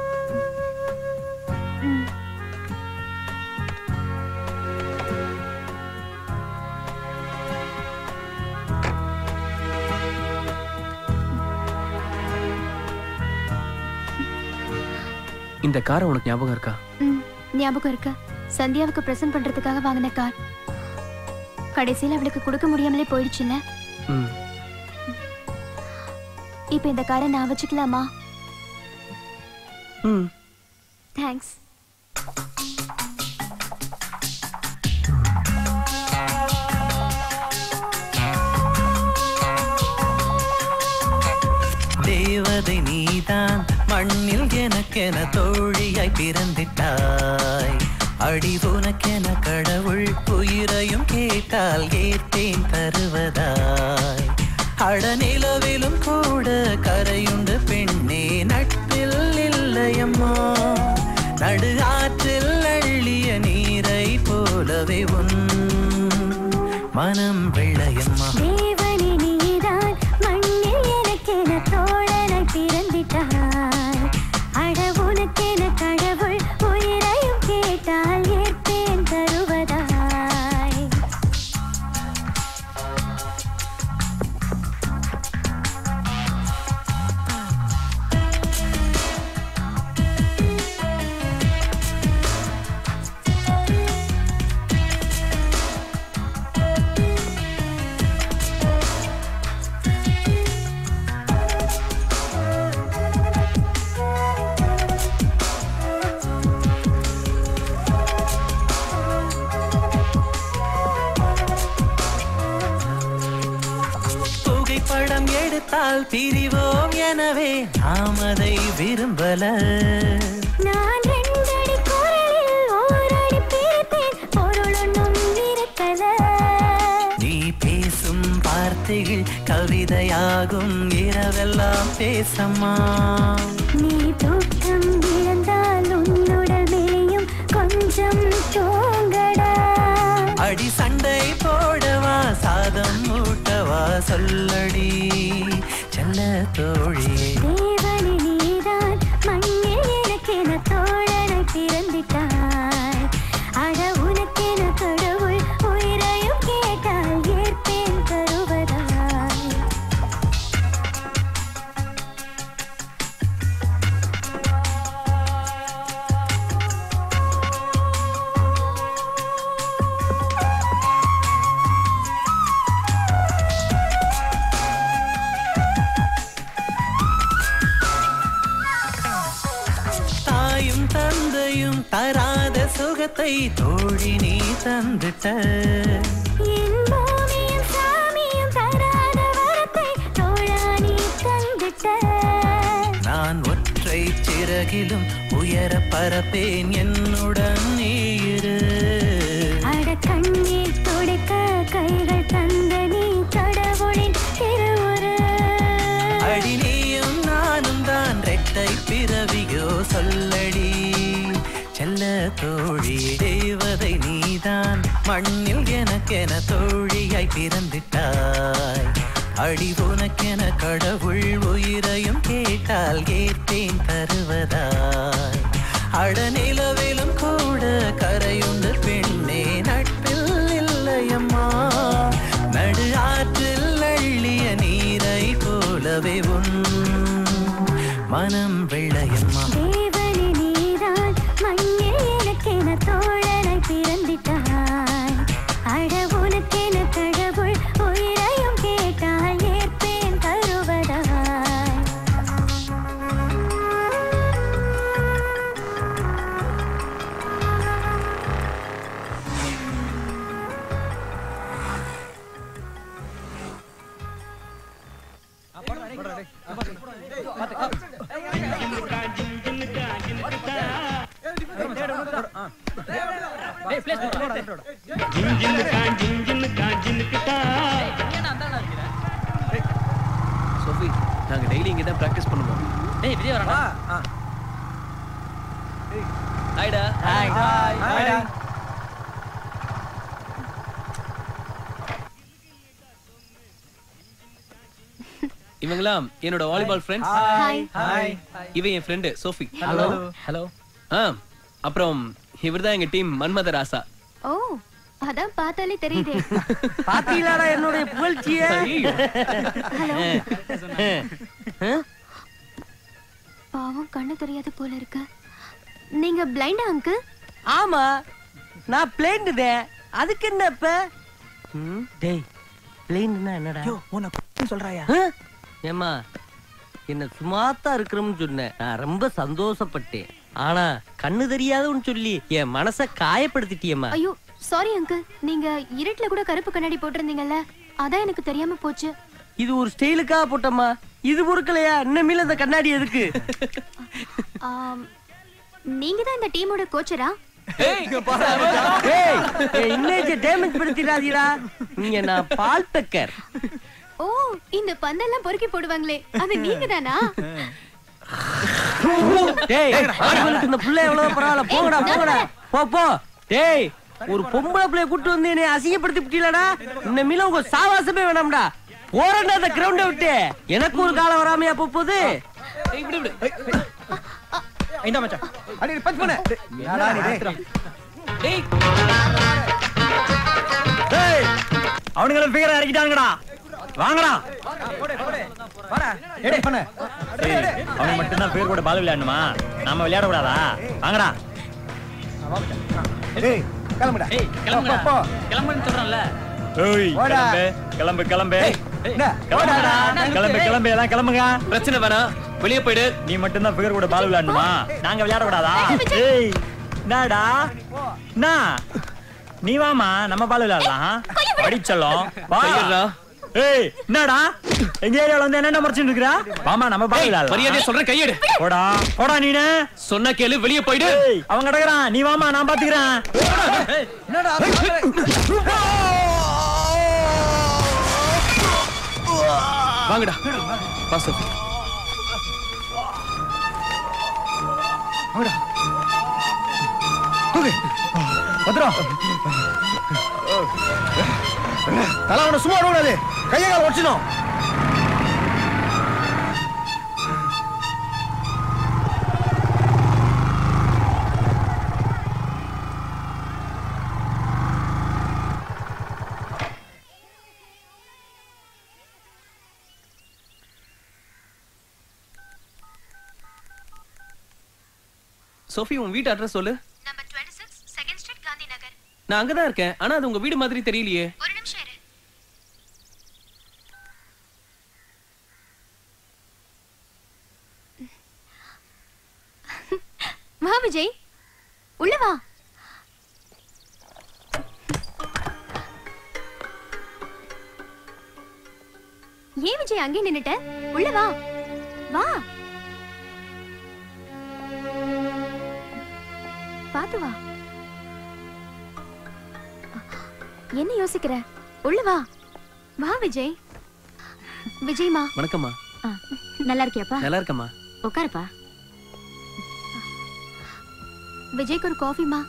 இந்த காரை உனக்கு ஞாபகம் இருக்கா? ஞாபகம் இருக்கு. சந்தியாவுக்கு பிரசன்ட் பண்றதுக்காக வாங்கின கார். கடைசியில அவளுக்கு கொடுக்க முடியாமலே போயிடுச்சுல்ல. இப்ப இந்த காரை நான் வச்சுக்கலாமா? தேங்க்ஸ். தேவதை நீதான் மண்ணில் எனக்கென தோழியாய் பிறந்திட்டாய். அடி உனக்கென கடவுள் உயிரையும் கேட்டால் ஏற்றேன் தருவதாய். அடநிலவிலும் கூட கரையுண்டு பெண்ணே நட்பில் இல்லையம்மா. நடு ஆற்றில் அள்ளிய நீரை போலவே உன் மனம் வெள்ளையம்மா. தேவனே நீதான் மண்ணில் எனக்கென தோழனாய் பிறந்திட்டாய். அட உனக்கென கடவுள் உயிரையும் கேட்டால் ஏற்பேன் தருவதாய். புகைப்படம் எடுத்தால் பிரிவோம் எனவே நாம் அதை விரும்பல. நான் ரெண்டடி குரலில் ஓரடி பிரித்தேன், பொருள் ஒன்றும் இருக்கல. நீ பேசும் வார்த்தைகள் கவிதையாகும், இரவெல்லாம் பேசம்மா. நீ தூக்கம் இழந்தால் உன்னுடல் மேயும் கொஞ்சம் தூங்கடா அடி சண்டை போடவா சாதம் ஊட்டவா சொல்லடி செல்ல தோழியே தேவனே நீதான் மண்ணில் எனக்கென தோழனை பிறந்திட்டாய் அட உனக்கென கடவுள் உயிரையும் கேட்டால் ஏற்பேன் தருவதாய் தாயும் தந்தையும் தராத சுகத்தை தோழி நீ தந்துட்ட என் பூமியும் சாமியும் தராத வரத்தை தோழா நீ தந்துட்ட நான் ஒற்றை சிறகிலும் உயர பரப்பேன் என்னுடன் நீ இரு அட கண்ணீர் துடைக்க கைகள் தந்த நீ கடவுளின் திருவுரு அடி நீயும் நானும் தான் ரெட்டை பிறவியோ சொல்லடி செல்ல தோழி தேவதை நீதான் மண்ணில் எனக்கென தோழியாய் பிறந்திட்டாய் அடி உனக்கென கடவுள் உயிரையும் கேட்டால் ஏற்பேன் தருவதாய் அட நிலவிலும் கூட கரையுண்டு பெண்ணே நட்பில் இல்லையம்மா நடு ஆற்றில் அள்ளிய நீரை போலவே உன் மனம் வெள்ளையம்மா தேவனே நீதான் மண்ணில் எனக்கென தோழனை பிறந்திட்டாய் அட உனக்கென கடவுள் உயிரையும் கேட்டால் ஏற்பேன் தருவதாய் சோஃபி நாங்க டெய்லி இங்க தான் பிராக்டிஸ் பண்ணுவோம். டேய் விஜய் வரடா. ஹாய்டா. ஹாய். ஹாய்டா. இவங்களாம் என்னோட வாலிபால் ஃப்ரெண்ட்ஸ். ஹாய். ஹாய். இவன் என் ஃப்ரெண்ட் சோஃபி. ஹலோ. ஹலோ. அப்புறம் இவர்தான் எங்க டீம் மன்மத ராசா. ஓ அதான் பார்த்தாலே தெரியுதே. பாத்தீங்களாடா என்னோட புகழ்ச்சிய. பாவம் கண்ணு தெரியாது போல இருக்கு. நீங்க பிளைண்டா அங்கிள்? ஆமா நான் பிளைண்டுதே. அதுக்கு என்ன இப்ப? டேய் பிளைண்ட்னா என்னடா? யோ உன்னை சொல்றாயா? ஏமா என்ன சும்மாத்தா இருக்கிறோம்னு சொன்னேன். நான் ரொம்ப சந்தோஷப்பட்டேன். ஆனா கண்ணு தெரியாதுன்னு சொல்லி என் மனச காயப்படுத்திட்டியம்மா. ஐயோ சாரி அங்கிள். நீங்க இருட்டுல கூட கருப்பு கண்ணாடி போட்டிருந்தீங்கல்ல, அதான் எனக்கு தெரியாம போச்சு. இது ஒரு ஸ்டைலுக்காக போட்டம்மா. இது பொறுக்கலையா? இன்னமேல அந்த கண்ணாடி எதுக்கு? நீங்க தான் இந்த டீமோட கோச்சரா? Image damage படுத்திடாதீடா. நீங்க நான் பால் பெக்கர். ஓ இந்த பந்தெல்லாம் பொறுக்கி போடுவாங்களே அது நீங்க தானா? டேய் உங்களுக்கு இந்த புள்ள எவ்வளவு பரவாயில்ல. போங்கடா போங்கடா போ போ. டேய் ஒரு பொம்பளை பிள்ளைய கூட்டு வந்து என்னை அசிங்கப்படுத்தி விட்டீங்களடா. இன்னமேல உங்க சாவாசமே வேணாம்டா. போறேன்டா அந்த கிரவுண்டை விட்டு. எனக்கு ஒரு காலம் வராமையா போகுது. இப்படி இப்படி. ஐண்டா மச்சான். அடி பஞ்ச் பண்ணு. யாரா நீ டேய். டேய். டேய் அவனுங்கள ஃபிகர் இறக்கிட்டாங்கடா. வாங்கடா. வாடா. எடே பண்ணு. அவன் மட்டும் தான் பேர் கூட பால் விளையாடணுமா? நாம விளையாட கூடாதா? வாங்கடா. டேய் கிளம்புடா. ஏய் கிளம்புடா. கிளம்புன்னு சொல்றேன்ல. ஏய் கிளம்பு கிளம்பு. என்ன? கிளம்பு கிளம்பு எல்லாம் கிளம்புங்க. பிரச்சனை வேணாம், வெளியே போயிடு. நீ மட்டும் தான் ஃபிகர் கூட பால் விளையாடணுமா? நாங்க விளையாட கூடாதா? ஏய் என்னடா? நீ வாமா நம்ம பால் விளையாடலாம். அடிச்சலாம். கையடா. ஏய் என்னடா? எங்க ஏரியால வந்து என்ன மறைச்சிட்டு இருக்கற? வாமா நம்ம பால் விளையாடலாம். மரியாதையா சொல்றேன், கையெடு. போடா போடா நீனே. சொன்னா கேளு, வெளியே போயிடு. அவன் கடக்குறான். நீ வாமா நான் பாத்துக்கறேன். என்னடா? வாங்கடா. வா சோஃபி. வாங்கடா. பத்திரம் தலை அவனை சும்மா விடக்கூடாது கையை கால உடச்சிடும் சோஃபி உன் வீட்டு அட்ரஸ் சொல்லு. Number 26 second street Gandhi Nagar. நான் அங்கதான் இருக்கேன். ஆனா அது உங்க வீடு மாதிரி தெரியலையே. ஒரு நிமிஷம் இரு. வா விஜய், உள்ள வா. ஏன் விஜய் அங்கே நின்னுட்ட? உள்ள வா. வா. பாத்து வா. என்ன யோசிக்கிற? உள்ள வா. வா விஜய். விஜய்மா. வணக்கம்மா. நல்லா இருக்கியாப்பா? நல்லா இருக்கம்மா. உட்காருப்பா. விஜய்க்கு ஒரு காஃபிமா.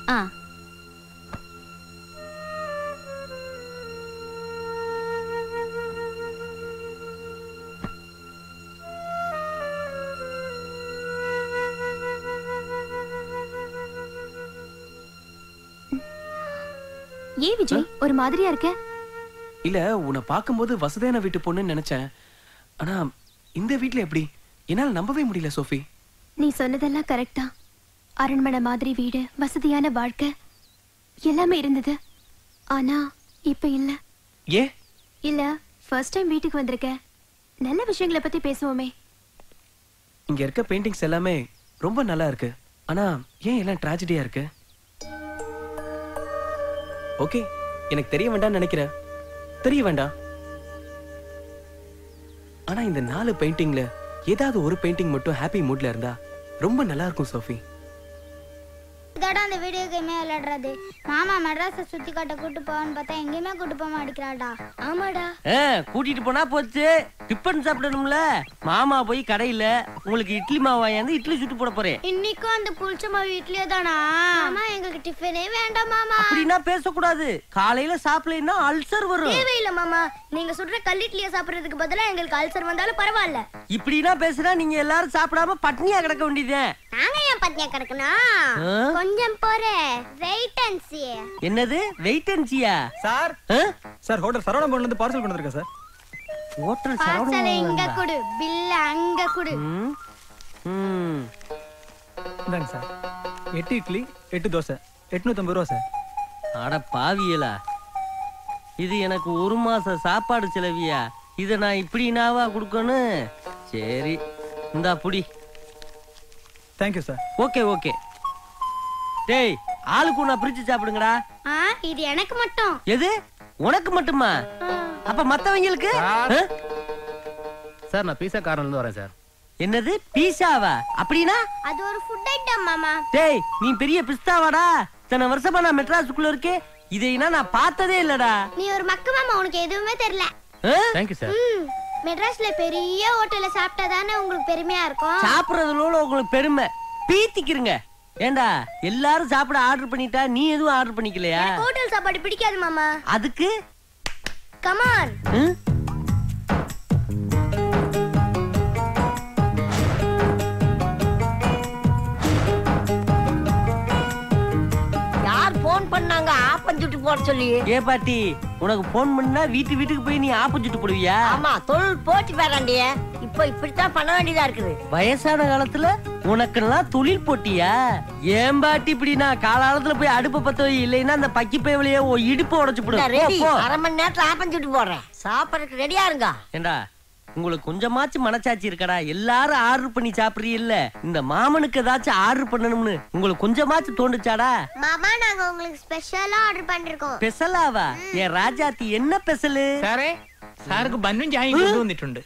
ஏன் விஜய் ஒரு மாதிரியா இருக்க? இல்ல உன்னை பாக்கும்போது வசதியான வீட்டு பொண்ணுன்னு நினைச்சேன். ஆனா இந்த வீட்ல எப்படி? என்னால நம்பவே முடியல சோஃபி. நீ சொன்னதெல்லாம் கரெக்டா. அரண்மனை மாதிரி வீடு, வசதியான வாழ்க்கை எல்லாமே இருந்தது. ஆனா இப்ப இல்ல. ஏ? இல்ல ஃபர்ஸ்ட் டைம் வீட்டுக்கு வந்திருக்க. நல்ல விஷயங்களை பத்தி பேசுவோமே. இங்க இருக்க பெயிண்டிங்ஸ் எல்லாமே ரொம்ப நல்லா இருக்கு. ஆனா ஏன் எல்லாம் ட்ராஜடியா இருக்கு? ஓகே, எனக்கு தெரிய வேண்டாம்னு நினைக்கிறேன். தெரிய வேண்டாம். ஆனா இந்த 4 பெயிண்டிங்ல ஏதாவது ஒரு பெயிண்டிங் மட்டும் ஹாப்பி மூட்ல இருந்தா ரொம்ப நல்லா இருக்கும் சோஃபி. இதோட அந்த வீடியோ கேமே விளையாடுறது. மாமா மெட்ராஸை சுத்தி காட்ட கூட்டு போவான்னு பார்த்தா எங்கேயுமே கூட்டு போக மாட்டேங்கிறாடா. ஆமாடா. கூட்டிட்டு போனா போச்சு. டிஃபன் சாப்பிடணும்ல. மாமா போய் கடையில உங்களுக்கு இட்லி மாவு வாங்கி இட்லி சுட்டு போட போறேன். இன்னைக்கும் அந்த புளிச்ச மாவு இட்லியே தானா? மாமா எங்களுக்கு டிஃபனே வேண்டாம் மாமா. அப்படின்னா பேசக்கூடாது. காலையில சாப்பிடலைன்னா அல்சர் வரும். தேவையில்லை மாமா. நீங்க சுடுற கல்லிட்லியை சாப்பிடுறதுக்கு பதிலா எங்களுக்கு அல்சர் வந்தாலும் பரவாயில்ல. இப்படின்னா பேசுனா நீங்க எல்லாரும் சாப்பிடாம பட்னியா கிடக்க வேண்டியது. நாங்க ஏன் பட்னியா கிடக்கணும்? கொஞ்சம் போறே. Wait and see. என்னது வெயிட் அண்ட் சீயா? சார் சார் ஹோட்டல் சரவணபவன்ல இருந்து பார்சல் கொண்டு வந்திருக்கேன் சார். ஹோட்டல் பார்சல் இங்க கொடு, பில் அங்க கொடு. இந்தாங்க சார். 8 இட்லி 8 தோசை 850 ரூபா சார். அட பாவியலா, இது எனக்கு ஒரு மாச சாப்பாடு செலவியா? இத நான் இப்படினாவா கொடுக்கணும்? சரி இந்தா புடி. Thank you sir. Okay okay. டேய் ஆளுக்கு ஒண்ணா பிரிச்சு சாப்பிடுங்கடா. இது எனக்கு மட்டும். எது உனக்கு மட்டுமா? அப்ப மத்தவங்களுக்கு? சார் நான் பீஸா கார்னர்ல இருந்து வரேன் சார். என்னது பீஸாவா? அப்படினா அது ஒரு ஃபுட் ஐட்டம் மாமா. டேய் நீ பெரிய பிஸ்தாவாடா. இத்தனை வருஷமா நான் மெட்ராஸுக்குள்ள இருக்கேன். இதைனா நான் பார்த்ததே இல்லடா. நீ ஒரு மக்கு மாமா, உனக்கு எதுவுமே தெரியல. Thank you sir. மெட்ராஸ்ல பெரிய ஹோட்டல்ல சாப்பிட்டாதானே உங்களுக்கு பெருமையா இருக்கும். சாப்பிடுறதுல உங்களுக்கு பெருமை பீத்திக்கிறங்க. ஏண்டா எல்லாரும் சாப்பிட ஆர்டர் பண்ணிட்டா நீ எதுவும் ஆர்டர் பண்ணிக்கலையா? ஹோட்டல் சாப்பாடு பிடிக்காது மாமா. அதுக்கு கம் ஆன். யார் போன் பண்ணாங்க ஆப்பஞ்சுட்டு போட சொல்லி? ஏ பாட்டி, உனக்கு போன் பண்ணா வீட்டுக்கு போய் நீ ஆப்பஞ்சுட்டு போடுவியா? ஆமா, தொழில் போச்சு வேறாண்டிய. இப்போ இப்படித்தான் பண்ண வேண்டியதா இருக்குது. வயசான காலத்துல உனக்கெல்லாம் தொழில் போட்டியா? ஏன் பாட்டி இப்படி நான் காலாலத்துல போய் அடுப்ப பத்த வை, இல்லைன்னா அந்த பக்கி பேவலையே இடுப்பு உடைச்சு ரெடி. போடு. 1/2 மணி நேரத்துல ஆப்பஞ்சுட்டு போடுறேன். சாப்பிடறதுக்கு ரெடியா இருங்க. ஏண்டா உங்களுக்கு கொஞ்சமாச்சும் மனசாட்சி இருக்கடா? எல்லாரும் ஆர்டர் பண்ணி சாப்பிடுறீல்ல, இந்த மாமனுக்கு ஏதாச்சும் ஆர்டர் பண்ணணும்னு உங்களுக்கு கொஞ்சமாச்சும் தோணுச்சாடா? மாமா நாங்க உங்களுக்கு ஸ்பெஷலா ஆர்டர் பண்ணிருக்கோம். ஸ்பெஷலாவா? ஏன் ராஜாத்தி என்ன ஸ்பெஷல்? സാറേ സാർക്ക് ബന്നും ചായയും കൊണ്ടുവന്നിട്ടുണ്ട്.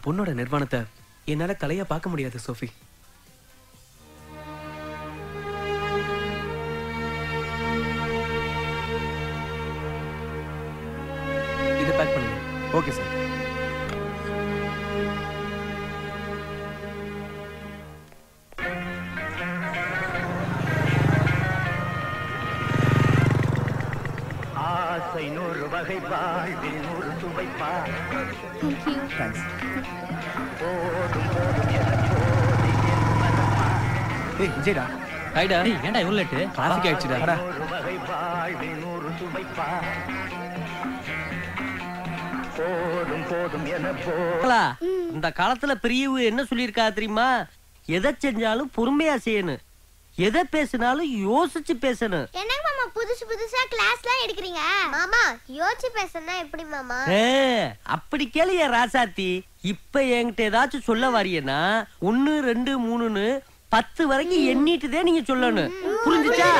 பொண்ணோட நிர்வாணத்தை என்னால தலையா பார்க்க முடியாது சோஃபி. இத பேக் பண்ணுங்க. Okay sir. ஆசை நூறு வகை வாழ்வில் நூறு சுவைப்பா. தேங்க்ஸ். போதும் போதும் என போதை என் மனப்பா. ஏய் விஜய்டா. ஹாய்டா. ஏன்டா இவ்வளவு லேட்? டிராஃபிக் ஆயிடுச்சுடா. நூறு வகை வாழ்வில் நூறு சுவைப்பா. போதும் போதும் என போலா, இந்த காலத்துல பெரியவங்க என்ன சொல்லியிருக்கா தெரியுமா? எதை செஞ்சாலும் பொறுமையா செய்யணும், எதை பேசினாலும் யோசிச்சு பேசணும். என்னங்க மாமா புதுசு புதுசா கிளாஸ்லாம் எடுக்கிறீங்க? மாமா யோசிச்சு பேசணும்னா எப்படி மாமா? அப்படி கேளிய ராசாத்தி. இப்ப என்கிட்ட ஏதாச்சும் சொல்ல வாரியனா 1 2 3ன்னு 10 வரைக்கும் எண்ணிட்டுதே நீங்க சொல்லணும். புரிஞ்சுச்சா?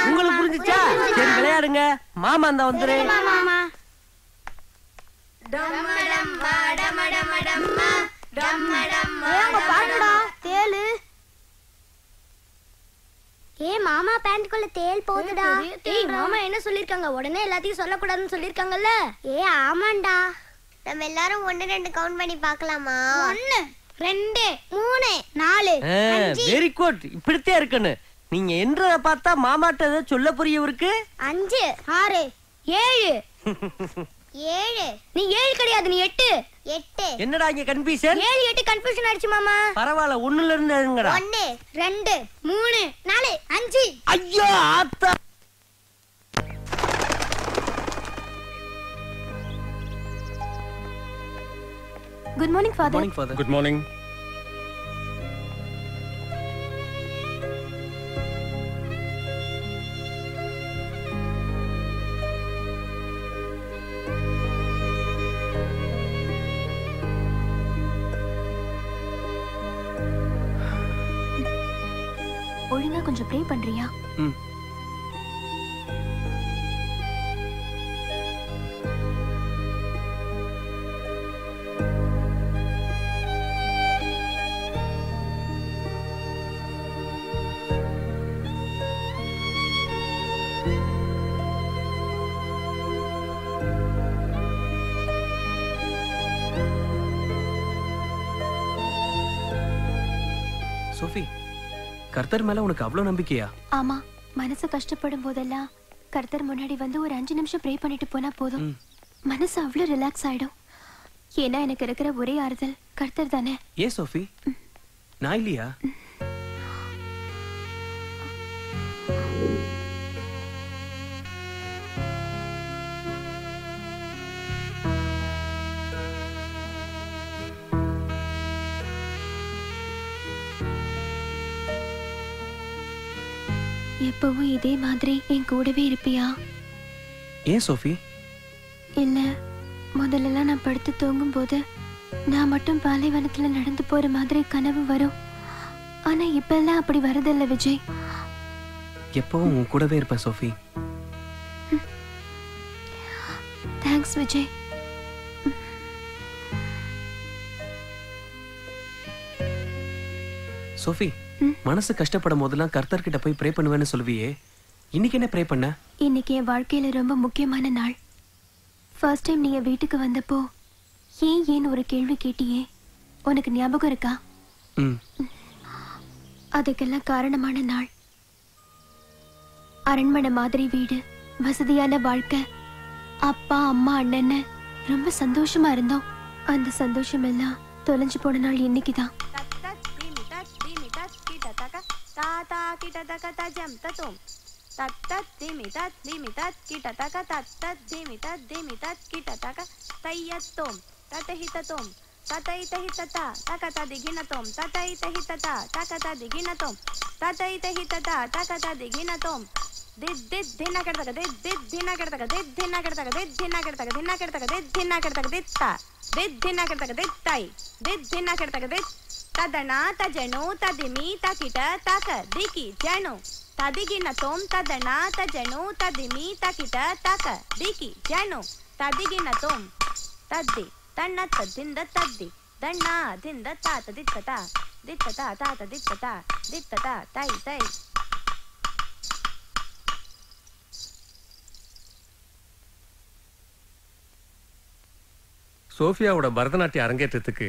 உங்களுக்கு புரிஞ்சுச்சா? சரி விளையாடுங்க. மாமா அந்த வந்துரு. ஏ மாமா பேண்ட்குள்ள தேல் போகுதுடா. ஏய் மாமா என்ன சொல்லிருக்காங்க? உடனே எல்லாத்தையும் சொல்லக்கூடாதுன்னு சொல்லிருக்காங்கல்ல. ஏ ஆமாண்டா. நம்ம எல்லாரும் 1 2 கவுண்ட் பண்ணி பார்க்கலாமா? 1 2 3 4 5. Very good. இப்படித்தே இருக்கணும். நீங்க என்றத பார்த்தா மாமாட்ட ஏதோ சொல்ல புரியவருக்கு. 5 6 7 7. நீ 7 கிடையாது, நீ 8. 8. என்னடா இங்க கன்ஃபியூஷன்? 7 8 கன்ஃபியூஷன் ஆயிடுச்சு மாமா. பரவாயில்ல, 1ல இருந்து எழுதுங்கடா. 1 2 3 4 5. ஐயோ ஆத்தா. Good morning father. Morning father. Good morning. ஒழுங்கா கொஞ்சம் ப்ரே பண்றியா? சோஃபி, கர்த்தர் மேல உனக்கு அவ்வளவு நம்பிக்கையா? ஆமா, மனசு கஷ்டப்படும் போதெல்லாம் கர்த்தர் முன்னாடி வந்து ஒரு 5 நிமிஷம் ப்ரே பண்ணிட்டு போனா போதும். மனசு அவ்வளவு ரிலாக்ஸ் ஆயிடும். ஏன்னா எனக்கு இருக்கிற ஒரே ஆறுதல் கர்த்தர் தானே. ஏ சோஃபி, நான் இல்லையா? எப்பவும் இதே மாதிரி என் கூடவே இருப்பியா? ஏன் சோஃபி? இல்ல, முதல்லலாம் நான் படுத்து தூங்கும் போது நான் மட்டும் பாலைவனத்துல நடந்து போற மாதிரி கனவு வரும். ஆனா இப்ப எல்லாம் அப்படி வரதில்ல விஜய். எப்பவும் உன் கூடவே இருப்பேன் சோஃபி. தேங்க்ஸ் விஜய். சோஃபி, மனசு கஷ்டப்படும் போதெல்லாம் கர்த்தர் கிட்ட போய் ப்ரே பண்ணுவேன்னு சொல்லுவியே, இன்னைக்கு என்ன ப்ரே பண்ண? இன்னைக்கு என் வாழ்க்கையில ரொம்ப முக்கியமான நாள். ஃபர்ஸ்ட் டைம் நீங்க வீட்டுக்கு வந்தப்போ ஏன் ஒரு கேள்வி கேட்டியே, உனக்கு ஞாபகம் இருக்கா? அதுக்கெல்லாம் காரணமான நாள். அரண்மனை மாதிரி வீடு, வசதியான வாழ்க்கை, அப்பா அம்மா அண்ணன்னு ரொம்ப சந்தோஷமா இருந்தோம். அந்த சந்தோஷம் எல்லாம் தொலைஞ்சு போன நாள் இன்னைக்குதான். Tata kita taka tajam tatum. Tatat limitat kita taka tatat dimitat kita taka tayatum. Tatahitatum. Tataitahitata takata diginatum. Tataitahitata takata diginatum. Tataitahitata takata diginatum. Did dina kertaka did dina kertaka did dina kertaka did dina kertaka dina kertaka did dina kertaka ditta. Did dina kertaka dittai. Did dina kertaka dit. Tadana tajanu tadimi takita taka diki janu tadigina tom tadana tajanu tadimi takita taka diki janu tadigina tom taddi tanna tadinda taddi danna dinda tata dittata dittata tata dittata tai tai. சோஃபியாவோட பரதநாட்டிய அரங்கேற்றத்துக்கு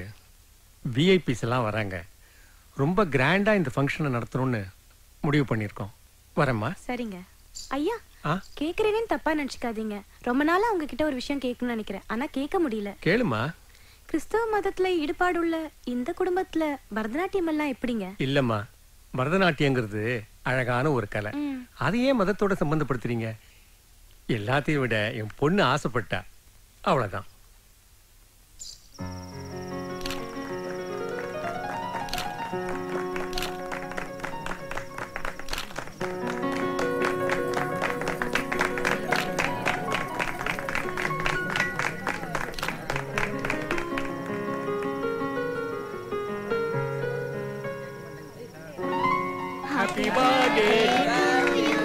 VIPs எல்லாம் வராங்க. ரொம்ப கிராண்டா இந்த ஃபங்க்ஷனை நடத்தணும்னு முடிவு பண்ணியிருக்கோம். வரேம்மா. சரிங்க ஐயா. கேக்குறேன்னு தப்பா நினைச்சுக்காதீங்க. ரொம்ப நாளா உங்ககிட்ட ஒரு விஷயம் கேட்கணும்னு நினைக்கிறேன், ஆனா கேட்க முடியல. கேளுமா. கிறிஸ்தவ மதத்துல ஈடுபாடுள்ள இந்த குடும்பத்துல பரதநாட்டியம் எல்லாம் எப்படிங்க? இல்லம்மா, பரதநாட்டியங்கிறது அழகான ஒரு கலை. அதையே மதத்தோட சம்பந்தப்படுத்துறீங்க? எல்லாத்தையும் விட என் பொண்ணு ஆசைப்பட்டா, அவ்வளவுதான். Happy birthday to you.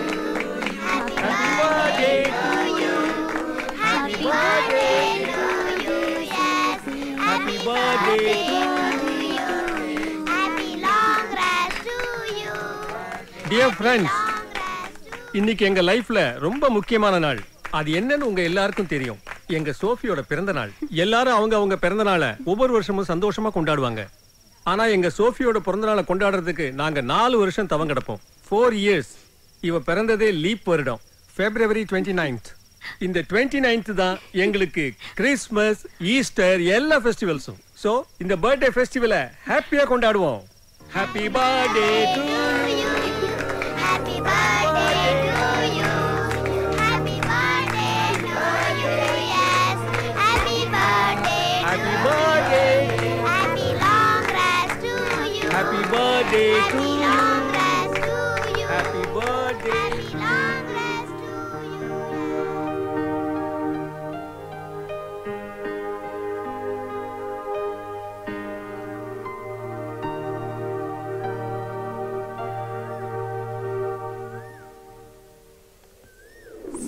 Happy birthday to you. Happy birthday to you. Yes. Happy birthday to you. Happy long rest to you. Dear friends, இன்னைக்கு எங்க லைஃப்ல ரொம்ப முக்கியமான நாள். அது என்னன்னு உங்க எல்லாருக்கும் தெரியும். எங்க சோஃபியோட பிறந்த நாள். எல்லாரும் அவங்க பிறந்த நாளை ஒவ்வொரு வருஷமும் சந்தோஷமா கொண்டாடுவாங்க. ஆனா எங்க சோஃபியோட பிறந்த நாளை கொண்டாடுறதுக்கு நாங்க 4 வருஷம் தவம் கிடப்போம். 4 years. இவ பிறந்ததே லீப் வருடம், February 29th. இந்த 29th தான் எங்களுக்கு கிறிஸ்மஸ், ஈஸ்டர் எல்லா ஃபெஸ்டிவல்ஸும். சோ இந்த பர்த்டே ஃபெஸ்டிவலை ஹாப்பியா கொண்டாடுவோம். Happy birthday to you. Happy birthday to you. Happy birthday to you. Yes. Happy birthday. Happy birthday. Happy long rest to you. Happy birthday to you. Long rest to you. Happy birthday. Happy long rest to you.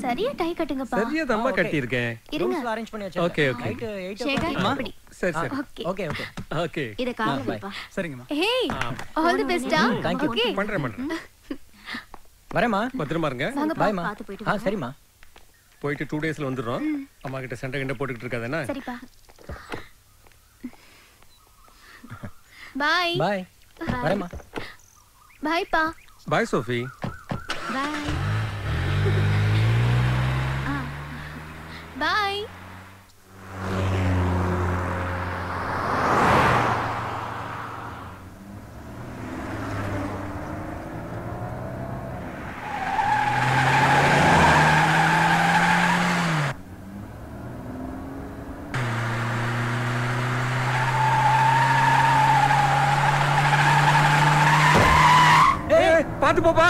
சரியா tie கட்டுங்கப்பா. சரியா தம்மா கட்டி இருக்கேன். இருங்க. Arrange பண்ணி வச்சிருக்கேன். Okay okay. Sekar இப்படி. சரி சரி. Okay okay. ஓகே. இத கால்ல வைப்பா. சரிங்கம்மா. Hey, all the best. Okay. பண்றேன். வரேம்மா. பத்திரமா இருங்க. பாய்மா. பாத்து போயிட்டு வாங்க. சரிம்மா. போயிட்டு 2 daysல வந்துறோம். அம்மா கிட்ட சண்டை கண்ட போட்டுக்கிட்டு இருக்காதேனா? சரிப்பா. பை. பை. வரேம்மா. பை பா. Bye Sophie. பை. பை. பாத்து போப்பா.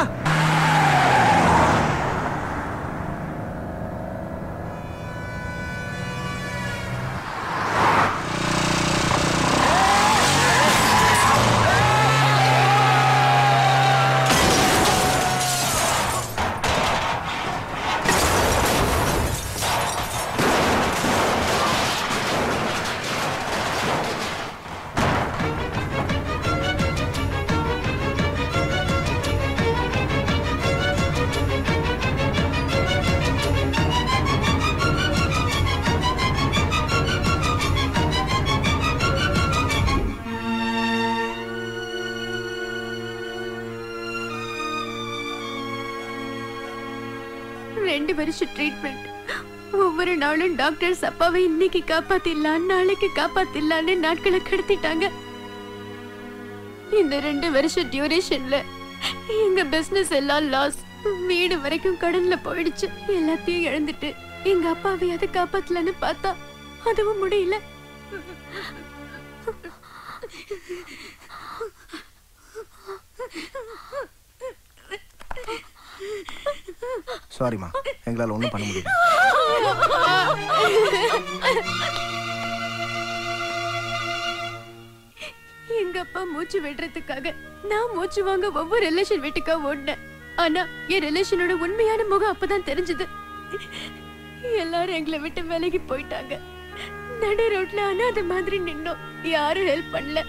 ரெண்டு வருஷம் ட்ரீட்மெண்ட். ஒவ்வொரு நாளும் டாக்டர்ஸ் அப்பாவை இன்னைக்கு காப்பாத்திடலாம், நாளைக்கு காப்பாத்திடலான்னு நாட்களை கடத்திட்டாங்க. இந்த 2 வருஷம் டியூரேஷன்ல எங்க பிசினஸ் எல்லாம் லாஸ். வீடு வரைக்கும் கடன்ல போயிடுச்சு. எல்லாத்தையும் இழந்துட்டு எங்க அப்பாவை அதை காப்பாத்தலன்னு பார்த்தா அதுவும் முடியல. சாரிமா, எங்களால ஒண்ணும் பண்ண முடியல. எங்க அப்பா மூச்சு விடுறதுக்காக நான் மூச்சு வாங்க ஒவ்வொரு ரிலேஷன் வீட்டுக்கா ஓடினேன். ஆனா என் ரிலேஷனோட உண்மையான முகம் அப்பதான் தெரிஞ்சது. எல்லாரும் எங்களை விட்டு விலகி போயிட்டாங்க. நடு ரோட்ல அனாதை மாதிரி நின்னோம். யாரும் ஹெல்ப் பண்ணல.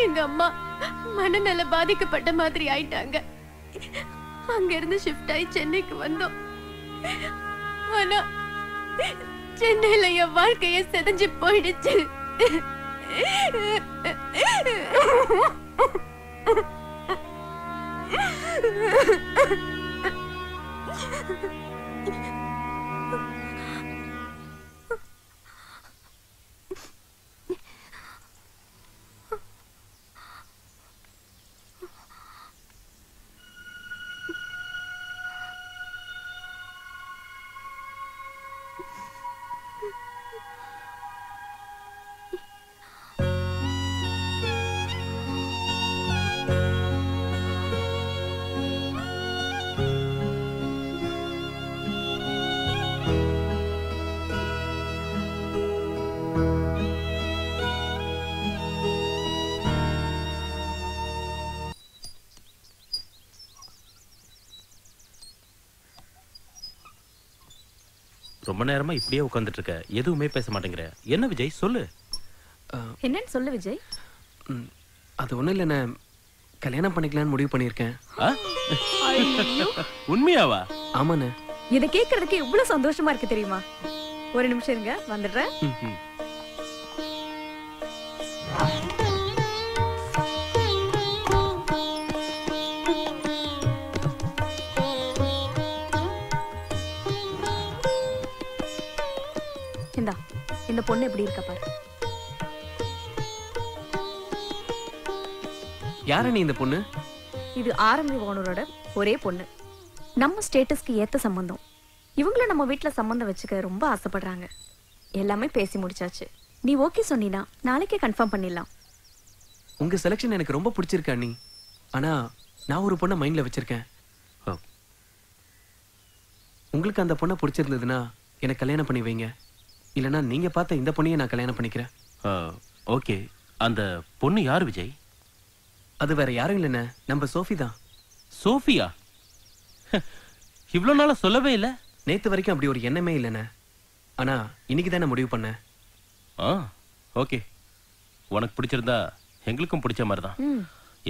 எங்க அம்மா மனநல பாதிக்கப்பட்ட மாதிரி ஆயிட்டாங்க. அங்க இருந்து ஷிஃப்ட் ஆகி சென்னைக்கு வந்தோம். ஆனா சென்னையில என் வாழ்க்கைய செதஞ்சு போயிடுச்சு. ரொம்ப நேரமா இப்படியே உட்கார்ந்துட்டு இருக்க, எதுவுமே பேச மாட்டேங்கிற. என்ன விஜய் சொல்லு. என்னன்னு சொல்லு விஜய். அது ஒண்ணும் இல்லைண்ணே, கல்யாணம் பண்ணிக்கலாம்னு முடிவு பண்ணியிருக்கேன். உண்மையாவா? ஆமாண்ணே. இதை கேட்கறதுக்கு எவ்வளவு சந்தோஷமா இருக்கு தெரியுமா? ஒரு நிமிஷம் இருங்க, வந்துடுறேன். இந்த பொண்ணு எப்படி இருக்க பாரு. யார நீ இந்த பொண்ணு? இது ஆர்எம்வி ஓனரோட ஒரே பொண்ணு. நம்ம ஸ்டேட்டஸ்க்கு ஏத்த சம்பந்தம். இவங்கள நம்ம வீட்டுல சம்பந்தம் வச்சுக்க ரொம்ப ஆசைப்படுறாங்க. எல்லாமே பேசி முடிச்சாச்சு. நீ ஓகே சொன்னீனா நாளைக்கே கன்ஃபார்ம் பண்ணிடலாம். உங்க செலக்ஷன் எனக்கு ரொம்ப பிடிச்சிருக்கு அண்ணி. ஆனா நான் ஒரு பொண்ணை மைண்ட்ல வச்சிருக்கேன். உங்களுக்கு அந்த பொண்ணை பிடிச்சிருந்ததுன்னா எனக்கு கல்யாணம் பண்ணி வைங்க. இல்லனா நீங்க பார்த்த இந்த பொண்ணையே நான் கல்யாணம் பண்ணிக்கிறேன். ஓகே. அந்த பொண்ணு யார் விஜய்? அது வேற யாரும் இல்லைண்ணே, நம்ம சோஃபி தான். சோஃபியா? இவ்வளவு நாளா சொல்லவே இல்லை. நேத்து வரைக்கும் அப்படி ஒரு எண்ணமே இல்லைண்ணே. ஆனா இன்னைக்கு தான் முடிவு பண்ணேன். ஓகே. உனக்கு பிடிச்சிருந்தா எங்களுக்கும் பிடிச்ச மாதிரி தான்.